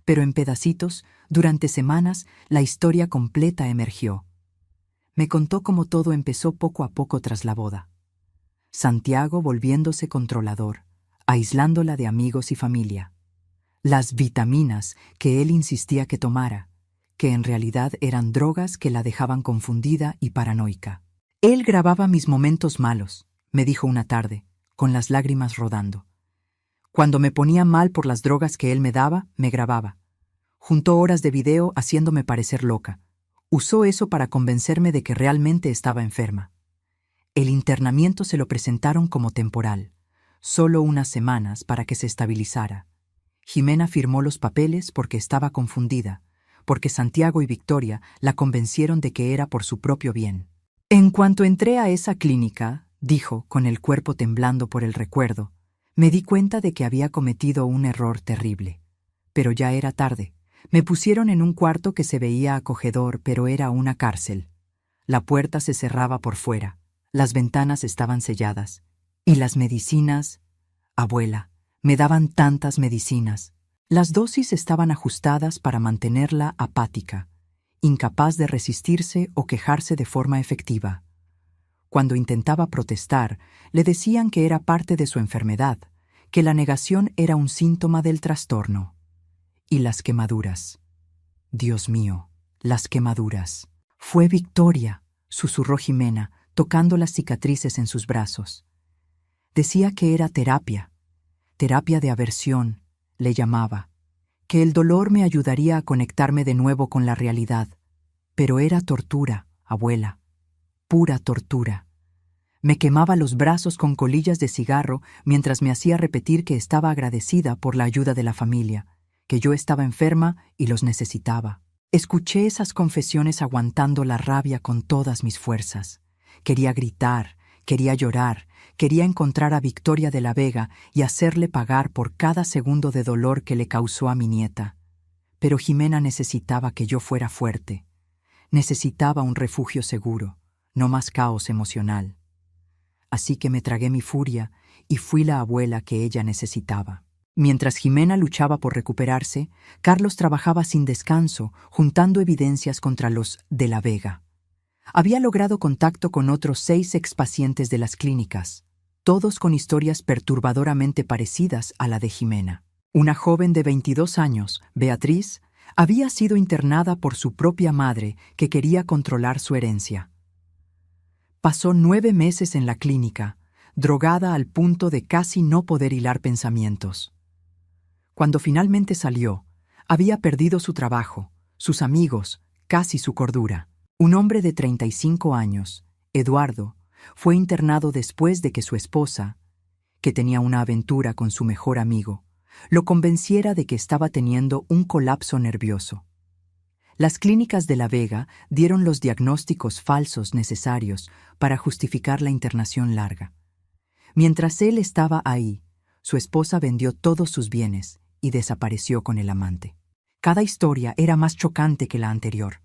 Speaker 1: Pero en pedacitos, durante semanas, la historia completa emergió. Me contó cómo todo empezó poco a poco tras la boda. Santiago volviéndose controlador, aislándola de amigos y familia. Las vitaminas que él insistía que tomara, que en realidad eran drogas que la dejaban confundida y paranoica. Él grababa mis momentos malos, me dijo una tarde, con las lágrimas rodando. Cuando me ponía mal por las drogas que él me daba, me grababa. Juntó horas de video haciéndome parecer loca. Usó eso para convencerme de que realmente estaba enferma. El internamiento se lo presentaron como temporal, solo unas semanas para que se estabilizara. Jimena firmó los papeles porque estaba confundida, porque Santiago y Victoria la convencieron de que era por su propio bien. En cuanto entré a esa clínica, dijo, con el cuerpo temblando por el recuerdo, me di cuenta de que había cometido un error terrible. Pero ya era tarde. Me pusieron en un cuarto que se veía acogedor, pero era una cárcel. La puerta se cerraba por fuera, las ventanas estaban selladas. Y las medicinas... Abuela, me daban tantas medicinas. Las dosis estaban ajustadas para mantenerla apática, incapaz de resistirse o quejarse de forma efectiva. Cuando intentaba protestar, le decían que era parte de su enfermedad, que la negación era un síntoma del trastorno. Y las quemaduras. Dios mío, las quemaduras. Fue Victoria, susurró Jimena, tocando las cicatrices en sus brazos. Decía que era terapia de aversión, le llamaba, que el dolor me ayudaría a conectarme de nuevo con la realidad. Pero era tortura, abuela, pura tortura. Me quemaba los brazos con colillas de cigarro mientras me hacía repetir que estaba agradecida por la ayuda de la familia, que yo estaba enferma y los necesitaba. Escuché esas confesiones aguantando la rabia con todas mis fuerzas. Quería gritar, quería llorar, quería encontrar a Victoria de la Vega y hacerle pagar por cada segundo de dolor que le causó a mi nieta. Pero Jimena necesitaba que yo fuera fuerte. Necesitaba un refugio seguro, no más caos emocional. Así que me tragué mi furia y fui la abuela que ella necesitaba. Mientras Jimena luchaba por recuperarse, Carlos trabajaba sin descanso, juntando evidencias contra los de la Vega. Había logrado contacto con otros 6 expacientes de las clínicas, todos con historias perturbadoramente parecidas a la de Jimena. Una joven de 22 años, Beatriz, había sido internada por su propia madre que quería controlar su herencia. Pasó 9 meses en la clínica, drogada al punto de casi no poder hilar pensamientos. Cuando finalmente salió, había perdido su trabajo, sus amigos, casi su cordura. Un hombre de 35 años, Eduardo, fue internado después de que su esposa, que tenía una aventura con su mejor amigo, lo convenciera de que estaba teniendo un colapso nervioso. Las clínicas de La Vega dieron los diagnósticos falsos necesarios para justificar la internación larga. Mientras él estaba ahí, su esposa vendió todos sus bienes y desapareció con el amante. Cada historia era más chocante que la anterior,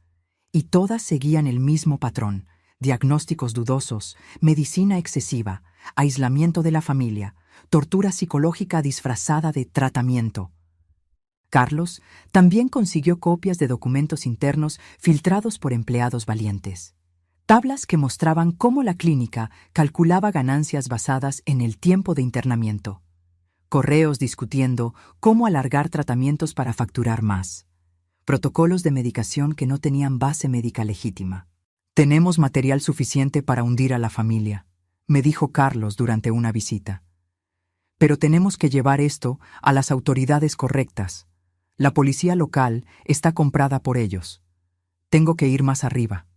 Speaker 1: y todas seguían el mismo patrón: diagnósticos dudosos, medicina excesiva, aislamiento de la familia, tortura psicológica disfrazada de tratamiento. Carlos también consiguió copias de documentos internos filtrados por empleados valientes. Tablas que mostraban cómo la clínica calculaba ganancias basadas en el tiempo de internamiento. Correos discutiendo cómo alargar tratamientos para facturar más. Protocolos de medicación que no tenían base médica legítima. «Tenemos material suficiente para hundir a la familia», me dijo Carlos durante una visita. «Pero tenemos que llevar esto a las autoridades correctas. La policía local está comprada por ellos. Tengo que ir más arriba».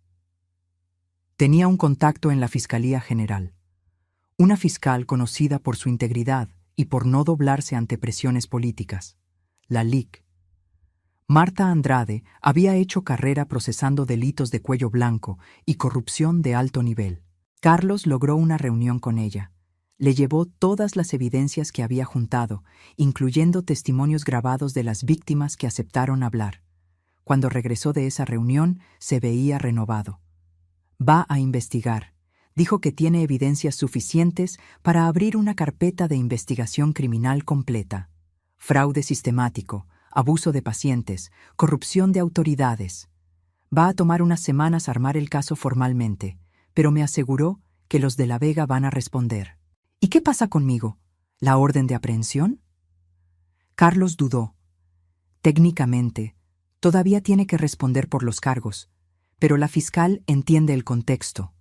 Speaker 1: Tenía un contacto en la Fiscalía General. Una fiscal conocida por su integridad y por no doblarse ante presiones políticas. La LIC. Marta Andrade había hecho carrera procesando delitos de cuello blanco y corrupción de alto nivel. Carlos logró una reunión con ella. Le llevó todas las evidencias que había juntado, incluyendo testimonios grabados de las víctimas que aceptaron hablar. Cuando regresó de esa reunión, se veía renovado. Va a investigar. Dijo que tiene evidencias suficientes para abrir una carpeta de investigación criminal completa. Fraude sistemático, abuso de pacientes, corrupción de autoridades. Va a tomar unas semanas armar el caso formalmente, pero me aseguró que los de La Vega van a responder. ¿Y qué pasa conmigo? ¿La orden de aprehensión? Carlos dudó. Técnicamente, todavía tiene que responder por los cargos, pero la fiscal entiende el contexto.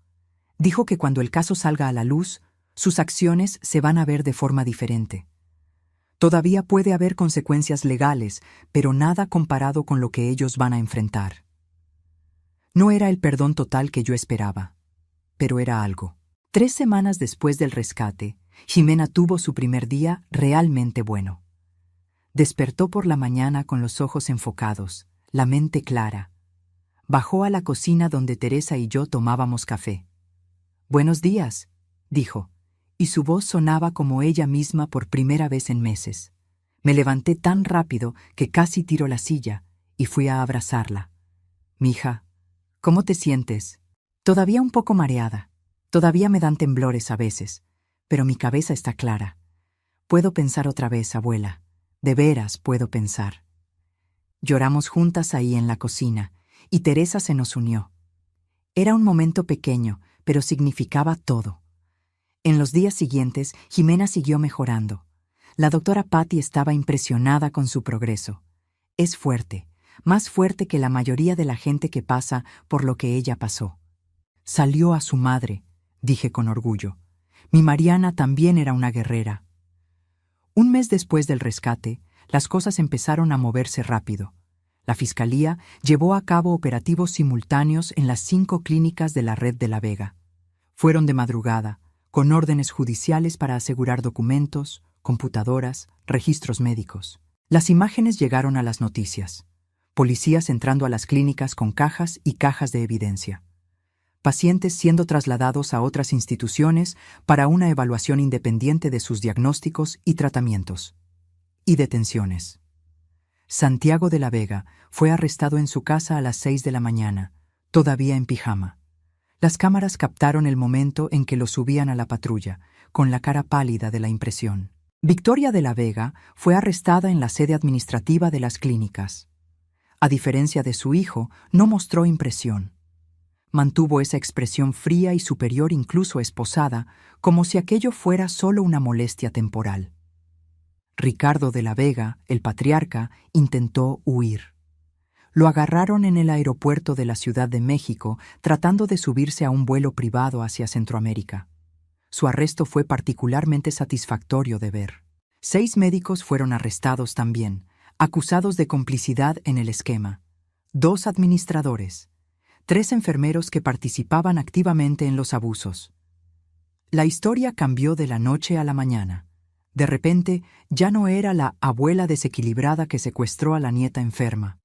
Speaker 1: Dijo que cuando el caso salga a la luz, sus acciones se van a ver de forma diferente. Todavía puede haber consecuencias legales, pero nada comparado con lo que ellos van a enfrentar. No era el perdón total que yo esperaba, pero era algo. 3 semanas después del rescate, Jimena tuvo su primer día realmente bueno. Despertó por la mañana con los ojos enfocados, la mente clara. Bajó a la cocina donde Teresa y yo tomábamos café. «Buenos días», dijo, y su voz sonaba como ella misma por primera vez en meses. Me levanté tan rápido que casi tiró la silla y fui a abrazarla. «Mija, ¿cómo te sientes?» «Todavía un poco mareada. Todavía me dan temblores a veces, pero mi cabeza está clara. Puedo pensar otra vez, abuela. De veras puedo pensar». Lloramos juntas ahí en la cocina, y Teresa se nos unió. Era un momento pequeño, pero significaba todo. En los días siguientes, Jimena siguió mejorando. La doctora Patty estaba impresionada con su progreso. Es fuerte, más fuerte que la mayoría de la gente que pasa por lo que ella pasó. Salió a su madre, dije con orgullo. Mi Mariana también era una guerrera. Un mes después del rescate, las cosas empezaron a moverse rápido. La Fiscalía llevó a cabo operativos simultáneos en las 5 clínicas de la red de La Vega. Fueron de madrugada, con órdenes judiciales para asegurar documentos, computadoras, registros médicos. Las imágenes llegaron a las noticias. Policías entrando a las clínicas con cajas y cajas de evidencia. Pacientes siendo trasladados a otras instituciones para una evaluación independiente de sus diagnósticos y tratamientos. Y detenciones. Santiago de la Vega fue arrestado en su casa a las 6 de la mañana, todavía en pijama. Las cámaras captaron el momento en que lo subían a la patrulla, con la cara pálida de la impresión. Victoria de la Vega fue arrestada en la sede administrativa de las clínicas. A diferencia de su hijo, no mostró impresión. Mantuvo esa expresión fría y superior, incluso esposada, como si aquello fuera solo una molestia temporal. Ricardo de la Vega, el patriarca, intentó huir. Lo agarraron en el aeropuerto de la Ciudad de México tratando de subirse a un vuelo privado hacia Centroamérica. Su arresto fue particularmente satisfactorio de ver. 6 médicos fueron arrestados también, acusados de complicidad en el esquema. 2 administradores. 3 enfermeros que participaban activamente en los abusos. La historia cambió de la noche a la mañana. De repente, ya no era la abuela desequilibrada que secuestró a la nieta enferma.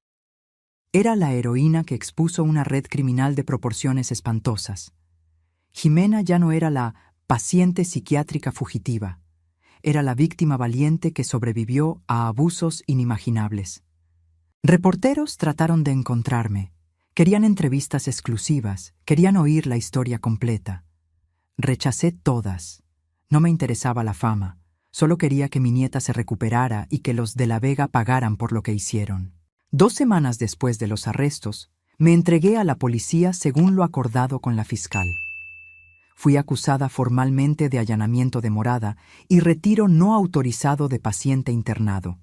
Speaker 1: Era la heroína que expuso una red criminal de proporciones espantosas. Jimena ya no era la paciente psiquiátrica fugitiva. Era la víctima valiente que sobrevivió a abusos inimaginables. Reporteros trataron de encontrarme. Querían entrevistas exclusivas, querían oír la historia completa. Rechacé todas. No me interesaba la fama. Solo quería que mi nieta se recuperara y que los de la Vega pagaran por lo que hicieron. 2 semanas después de los arrestos, me entregué a la policía según lo acordado con la fiscal. Fui acusada formalmente de allanamiento de morada y retiro no autorizado de paciente internado.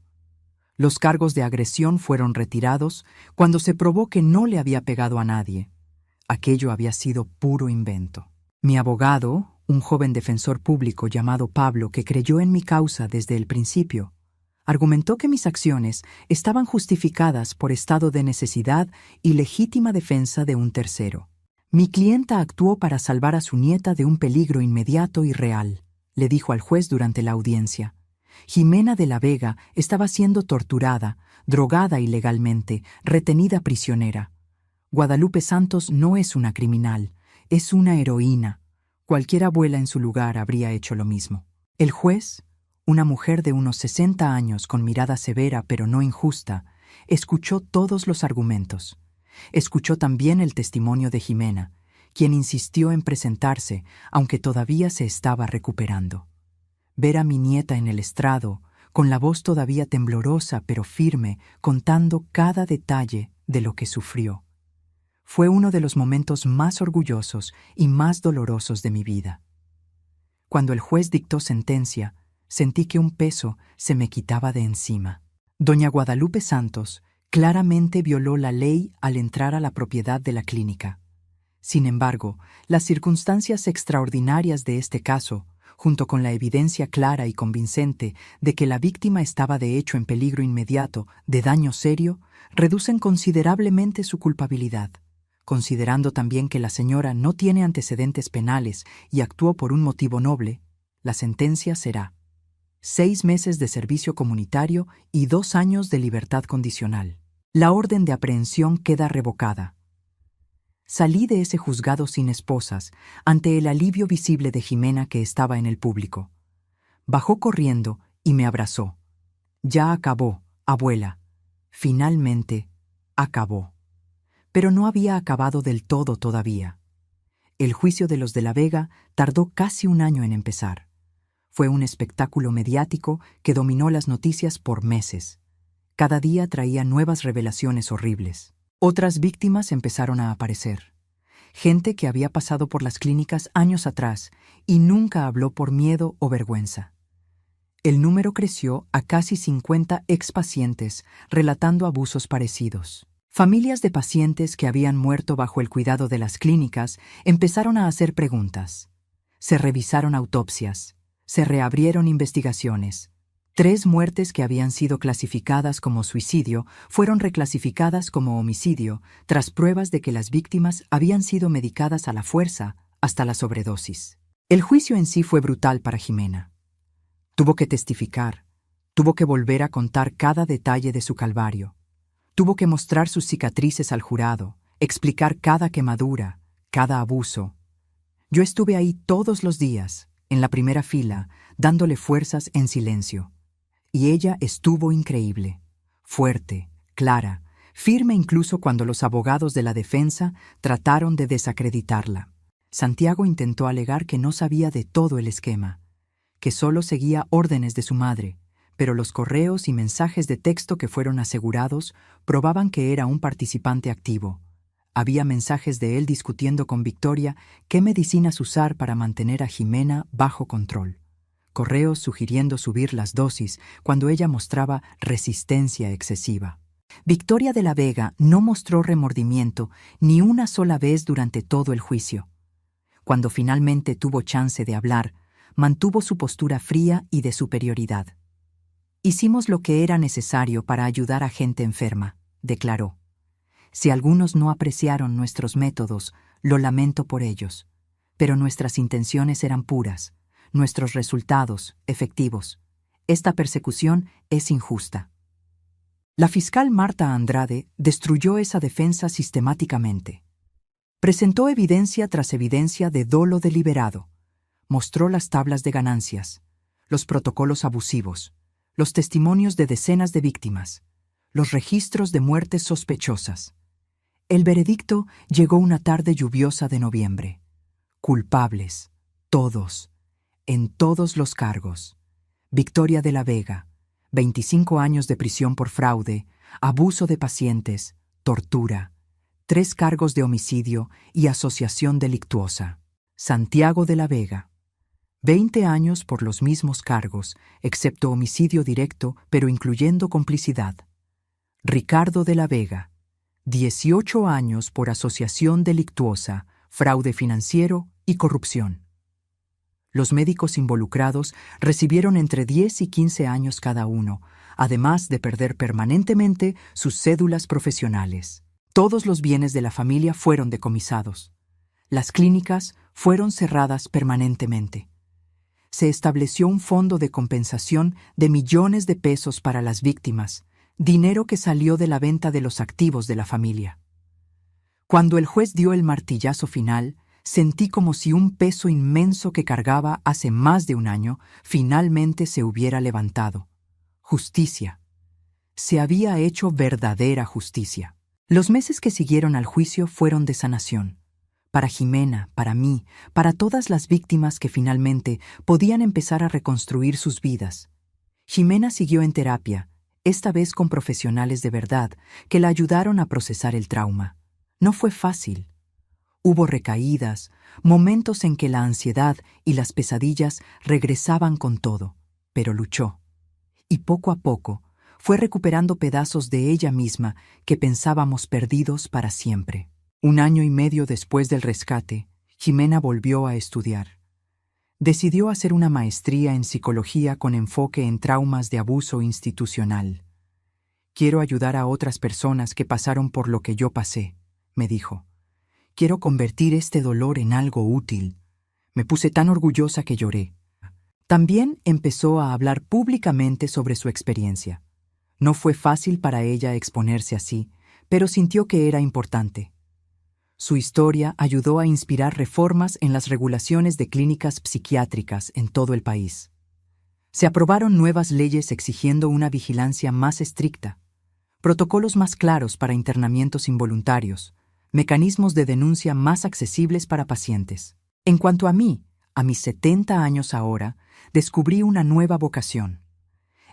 Speaker 1: Los cargos de agresión fueron retirados cuando se probó que no le había pegado a nadie. Aquello había sido puro invento. Mi abogado, un joven defensor público llamado Pablo que creyó en mi causa desde el principio, argumentó que mis acciones estaban justificadas por estado de necesidad y legítima defensa de un tercero. Mi clienta actuó para salvar a su nieta de un peligro inmediato y real, le dijo al juez durante la audiencia. Jimena de la Vega estaba siendo torturada, drogada ilegalmente, retenida prisionera. Guadalupe Santos no es una criminal, es una heroína. Cualquier abuela en su lugar habría hecho lo mismo. El juez, una mujer de unos 60 años con mirada severa pero no injusta, escuchó todos los argumentos. Escuchó también el testimonio de Jimena, quien insistió en presentarse, aunque todavía se estaba recuperando. Ver a mi nieta en el estrado, con la voz todavía temblorosa pero firme, contando cada detalle de lo que sufrió, fue uno de los momentos más orgullosos y más dolorosos de mi vida. Cuando el juez dictó sentencia, sentí que un peso se me quitaba de encima. Doña Guadalupe Santos claramente violó la ley al entrar a la propiedad de la clínica. Sin embargo, las circunstancias extraordinarias de este caso, junto con la evidencia clara y convincente de que la víctima estaba de hecho en peligro inmediato de daño serio, reducen considerablemente su culpabilidad. Considerando también que la señora no tiene antecedentes penales y actuó por un motivo noble, la sentencia será 6 meses de servicio comunitario y 2 años de libertad condicional. La orden de aprehensión queda revocada. Salí de ese juzgado sin esposas, ante el alivio visible de Jimena que estaba en el público. Bajó corriendo y me abrazó. Ya acabó, abuela. Finalmente, acabó. Pero no había acabado del todo todavía. El juicio de los de la Vega tardó casi 1 año en empezar. Fue un espectáculo mediático que dominó las noticias por meses. Cada día traía nuevas revelaciones horribles. Otras víctimas empezaron a aparecer. Gente que había pasado por las clínicas años atrás y nunca habló por miedo o vergüenza. El número creció a casi 50 expacientes relatando abusos parecidos. Familias de pacientes que habían muerto bajo el cuidado de las clínicas empezaron a hacer preguntas. Se revisaron autopsias. Se reabrieron investigaciones. 3 muertes que habían sido clasificadas como suicidio fueron reclasificadas como homicidio tras pruebas de que las víctimas habían sido medicadas a la fuerza hasta la sobredosis. El juicio en sí fue brutal para Jimena. Tuvo que testificar, tuvo que volver a contar cada detalle de su calvario, tuvo que mostrar sus cicatrices al jurado, explicar cada quemadura, cada abuso. Yo estuve ahí todos los días, en la primera fila, dándole fuerzas en silencio. Y ella estuvo increíble, fuerte, clara, firme incluso cuando los abogados de la defensa trataron de desacreditarla. Santiago intentó alegar que no sabía de todo el esquema, que solo seguía órdenes de su madre, pero los correos y mensajes de texto que fueron asegurados probaban que era un participante activo. Había mensajes de él discutiendo con Victoria qué medicinas usar para mantener a Jimena bajo control. Correos sugiriendo subir las dosis cuando ella mostraba resistencia excesiva. Victoria de la Vega no mostró remordimiento ni una sola vez durante todo el juicio. Cuando finalmente tuvo chance de hablar, mantuvo su postura fría y de superioridad. Hicimos lo que era necesario para ayudar a gente enferma, declaró. Si algunos no apreciaron nuestros métodos, lo lamento por ellos, pero nuestras intenciones eran puras. Nuestros resultados, efectivos. Esta persecución es injusta. La fiscal Marta Andrade destruyó esa defensa sistemáticamente. Presentó evidencia tras evidencia de dolo deliberado. Mostró las tablas de ganancias, los protocolos abusivos, los testimonios de decenas de víctimas, los registros de muertes sospechosas. El veredicto llegó una tarde lluviosa de noviembre. Culpables, todos. En todos los cargos. Victoria de la Vega, 25 años de prisión por fraude, abuso de pacientes, tortura, 3 cargos de homicidio y asociación delictuosa. Santiago de la Vega, 20 años por los mismos cargos, excepto homicidio directo, pero incluyendo complicidad. Ricardo de la Vega, 18 años por asociación delictuosa, fraude financiero y corrupción. Los médicos involucrados recibieron entre 10 y 15 años cada uno, además de perder permanentemente sus cédulas profesionales. Todos los bienes de la familia fueron decomisados. Las clínicas fueron cerradas permanentemente. Se estableció un fondo de compensación de millones de pesos para las víctimas, dinero que salió de la venta de los activos de la familia. Cuando el juez dio el martillazo final, sentí como si un peso inmenso que cargaba hace más de un año finalmente se hubiera levantado. Justicia. Se había hecho verdadera justicia. Los meses que siguieron al juicio fueron de sanación. Para Jimena, para mí, para todas las víctimas que finalmente podían empezar a reconstruir sus vidas. Jimena siguió en terapia, esta vez con profesionales de verdad, que la ayudaron a procesar el trauma. No fue fácil. Hubo recaídas, momentos en que la ansiedad y las pesadillas regresaban con todo, pero luchó. Y poco a poco fue recuperando pedazos de ella misma que pensábamos perdidos para siempre. 1 año y medio después del rescate, Jimena volvió a estudiar. Decidió hacer una maestría en psicología con enfoque en traumas de abuso institucional. Quiero ayudar a otras personas que pasaron por lo que yo pasé, me dijo. Quiero convertir este dolor en algo útil. Me puse tan orgullosa que lloré. También empezó a hablar públicamente sobre su experiencia. No fue fácil para ella exponerse así, pero sintió que era importante. Su historia ayudó a inspirar reformas en las regulaciones de clínicas psiquiátricas en todo el país. Se aprobaron nuevas leyes exigiendo una vigilancia más estricta, protocolos más claros para internamientos involuntarios, mecanismos de denuncia más accesibles para pacientes. En cuanto a mí, a mis 70 años ahora, descubrí una nueva vocación.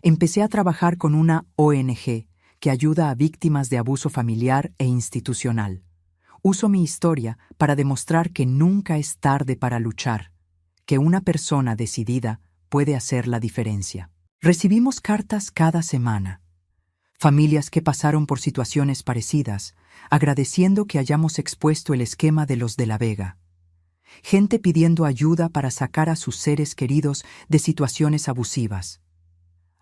Speaker 1: Empecé a trabajar con una ONG que ayuda a víctimas de abuso familiar e institucional. Uso mi historia para demostrar que nunca es tarde para luchar, que una persona decidida puede hacer la diferencia. Recibimos cartas cada semana. Familias que pasaron por situaciones parecidas, agradeciendo que hayamos expuesto el esquema de los de la Vega. Gente pidiendo ayuda para sacar a sus seres queridos de situaciones abusivas.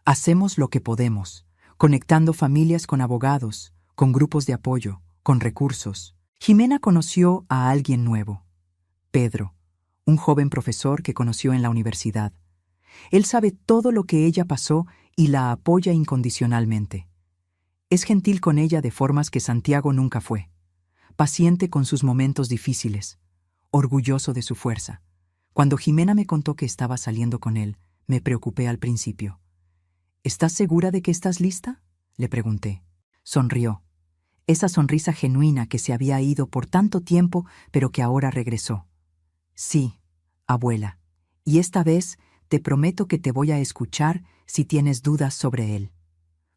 Speaker 1: Hacemos lo que podemos, conectando familias con abogados, con grupos de apoyo, con recursos. Jimena conoció a alguien nuevo, Pedro, un joven profesor que conoció en la universidad. Él sabe todo lo que ella pasó y la apoya incondicionalmente. Es gentil con ella de formas que Santiago nunca fue, paciente con sus momentos difíciles, orgulloso de su fuerza. Cuando Jimena me contó que estaba saliendo con él, me preocupé al principio. ¿Estás segura de que estás lista?, le pregunté. Sonrió. Esa sonrisa genuina que se había ido por tanto tiempo, pero que ahora regresó. Sí, abuela, y esta vez te prometo que te voy a escuchar si tienes dudas sobre él.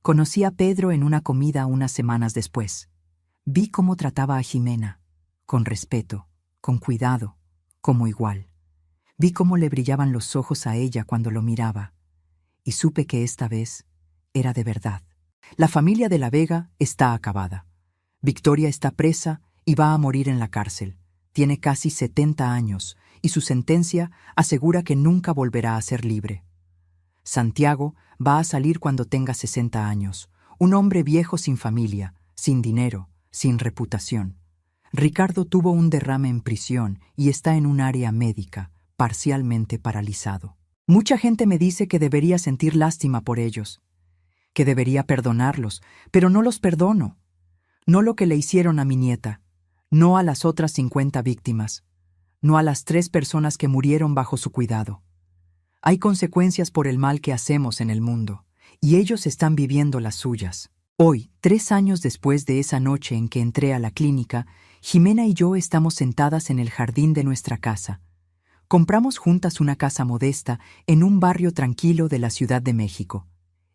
Speaker 1: Conocí a Pedro en una comida unas semanas después. Vi cómo trataba a Jimena, con respeto, con cuidado, como igual. Vi cómo le brillaban los ojos a ella cuando lo miraba, y supe que esta vez era de verdad. La familia de la Vega está acabada. Victoria está presa y va a morir en la cárcel. Tiene casi 70 años y su sentencia asegura que nunca volverá a ser libre. Santiago va a salir cuando tenga 60 años, un hombre viejo sin familia, sin dinero, sin reputación. Ricardo tuvo un derrame en prisión y está en un área médica, parcialmente paralizado. Mucha gente me dice que debería sentir lástima por ellos, que debería perdonarlos, pero no los perdono. No lo que le hicieron a mi nieta, no a las otras 50 víctimas, no a las 3 personas que murieron bajo su cuidado. Hay consecuencias por el mal que hacemos en el mundo, y ellos están viviendo las suyas. Hoy, 3 años después de esa noche en que entré a la clínica, Jimena y yo estamos sentadas en el jardín de nuestra casa, Compramos juntas una casa modesta en un barrio tranquilo de la Ciudad de México.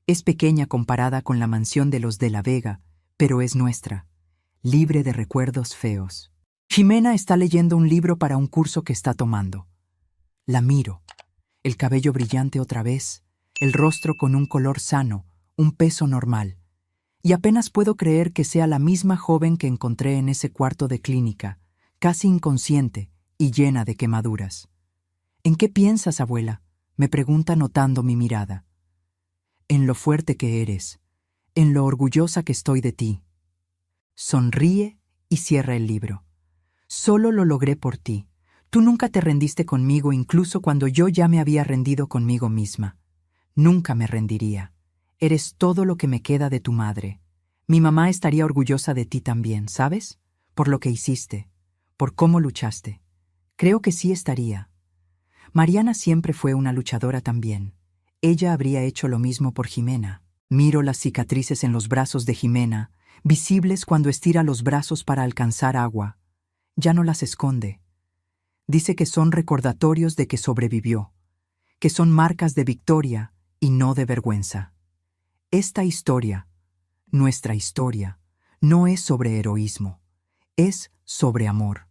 Speaker 1: Es pequeña comparada con la mansión de los de la Vega, pero es nuestra, libre de recuerdos feos. Jimena está leyendo un libro para un curso que está tomando. La miro, el cabello brillante otra vez, el rostro con un color sano, un peso normal. Y apenas puedo creer que sea la misma joven que encontré en ese cuarto de clínica, casi inconsciente y llena de quemaduras. ¿En qué piensas, abuela?, me pregunta notando mi mirada. En lo fuerte que eres, en lo orgullosa que estoy de ti. Sonríe y cierra el libro. Solo lo logré por ti. Tú nunca te rendiste conmigo incluso cuando yo ya me había rendido conmigo misma. Nunca me rendiría. Eres todo lo que me queda de tu madre. Mi mamá estaría orgullosa de ti también, ¿sabes? Por lo que hiciste, por cómo luchaste. Creo que sí estaría. Mariana siempre fue una luchadora también. Ella habría hecho lo mismo por Jimena. Miro las cicatrices en los brazos de Jimena, visibles cuando estira los brazos para alcanzar agua. Ya no las esconde. Dice que son recordatorios de que sobrevivió, que son marcas de victoria y no de vergüenza. Esta historia, nuestra historia, no es sobre heroísmo, es sobre amor,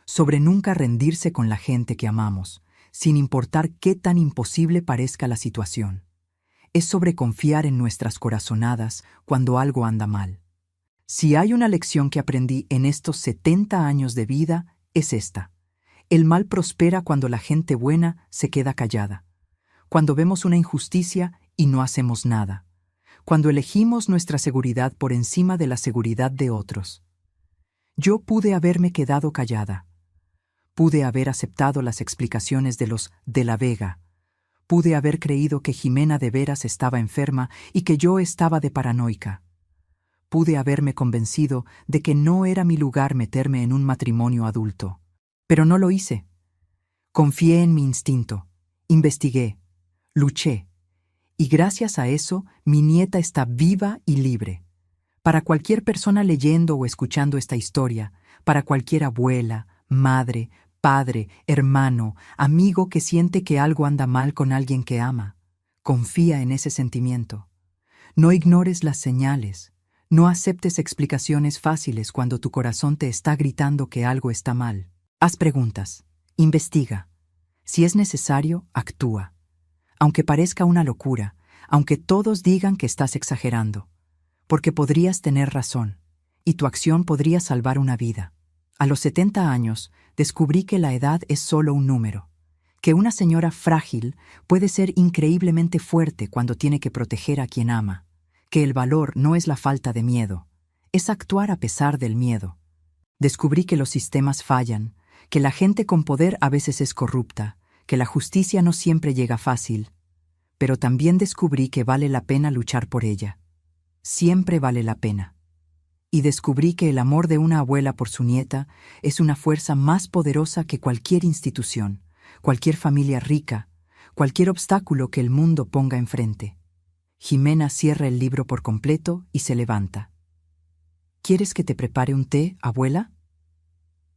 Speaker 1: sobre nunca rendirse con la gente que amamos, sin importar qué tan imposible parezca la situación. Es sobre confiar en nuestras corazonadas cuando algo anda mal. Si hay una lección que aprendí en estos 70 años de vida, es esta. El mal prospera cuando la gente buena se queda callada, cuando vemos una injusticia y no hacemos nada, cuando elegimos nuestra seguridad por encima de la seguridad de otros. Yo pude haberme quedado callada. Pude haber aceptado las explicaciones de los de la Vega. Pude haber creído que Jimena de veras estaba enferma y que yo estaba de paranoica. Pude haberme convencido de que no era mi lugar meterme en un matrimonio adulto. Pero no lo hice. Confié en mi instinto, investigué, luché, y gracias a eso mi nieta está viva y libre. Para cualquier persona leyendo o escuchando esta historia, para cualquier abuela, madre, padre, hermano, amigo que siente que algo anda mal con alguien que ama, confía en ese sentimiento. No ignores las señales, no aceptes explicaciones fáciles cuando tu corazón te está gritando que algo está mal. Haz preguntas, investiga. Si es necesario, actúa. Aunque parezca una locura, aunque todos digan que estás exagerando, porque podrías tener razón, y tu acción podría salvar una vida. A los 70 años, descubrí que la edad es solo un número, que una señora frágil puede ser increíblemente fuerte cuando tiene que proteger a quien ama, que el valor no es la falta de miedo, es actuar a pesar del miedo. Descubrí que los sistemas fallan, que la gente con poder a veces es corrupta, que la justicia no siempre llega fácil, pero también descubrí que vale la pena luchar por ella. Siempre vale la pena. Y descubrí que el amor de una abuela por su nieta es una fuerza más poderosa que cualquier institución, cualquier familia rica, cualquier obstáculo que el mundo ponga enfrente. Jimena cierra el libro por completo y se levanta. ¿Quieres que te prepare un té, abuela?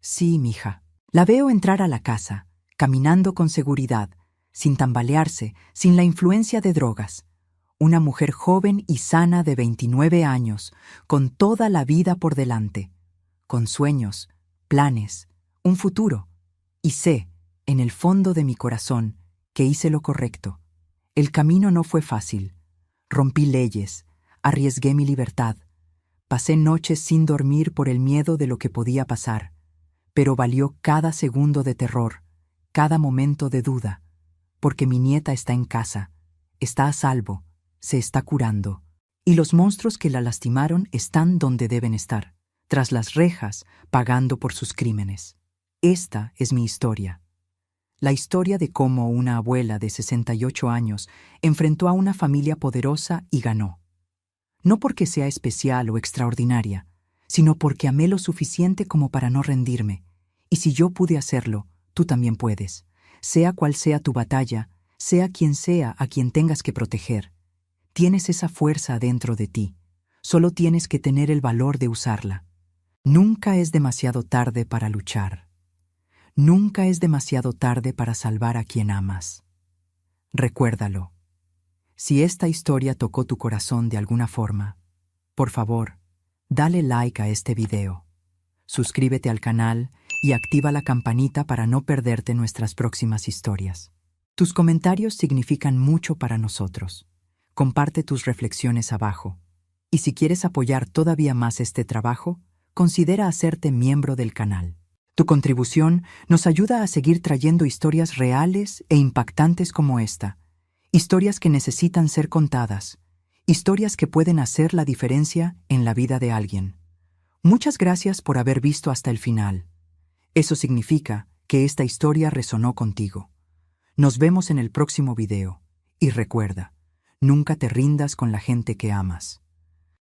Speaker 1: Sí, mija. La veo entrar a la casa, caminando con seguridad, sin tambalearse, sin la influencia de drogas. Una mujer joven y sana de 29 años, con toda la vida por delante, con sueños, planes, un futuro. Y sé, en el fondo de mi corazón, que hice lo correcto. El camino no fue fácil. Rompí leyes, arriesgué mi libertad. Pasé noches sin dormir por el miedo de lo que podía pasar. Pero valió cada segundo de terror, cada momento de duda, porque mi nieta está en casa, está a salvo, se está curando, y los monstruos que la lastimaron están donde deben estar, tras las rejas, pagando por sus crímenes. Esta es mi historia. La historia de cómo una abuela de 68 años enfrentó a una familia poderosa y ganó. No porque sea especial o extraordinaria, sino porque amé lo suficiente como para no rendirme. Y si yo pude hacerlo, tú también puedes. Sea cual sea tu batalla, sea a quien tengas que proteger. Tienes esa fuerza dentro de ti. Solo tienes que tener el valor de usarla. Nunca es demasiado tarde para luchar. Nunca es demasiado tarde para salvar a quien amas. Recuérdalo. Si esta historia tocó tu corazón de alguna forma, por favor, dale like a este video. Suscríbete al canal y activa la campanita para no perderte nuestras próximas historias. Tus comentarios significan mucho para nosotros. Comparte tus reflexiones abajo. Y si quieres apoyar todavía más este trabajo, considera hacerte miembro del canal. Tu contribución nos ayuda a seguir trayendo historias reales e impactantes como esta. Historias que necesitan ser contadas. Historias que pueden hacer la diferencia en la vida de alguien. Muchas gracias por haber visto hasta el final. Eso significa que esta historia resonó contigo. Nos vemos en el próximo video. Y recuerda, nunca te rindas con la gente que amas.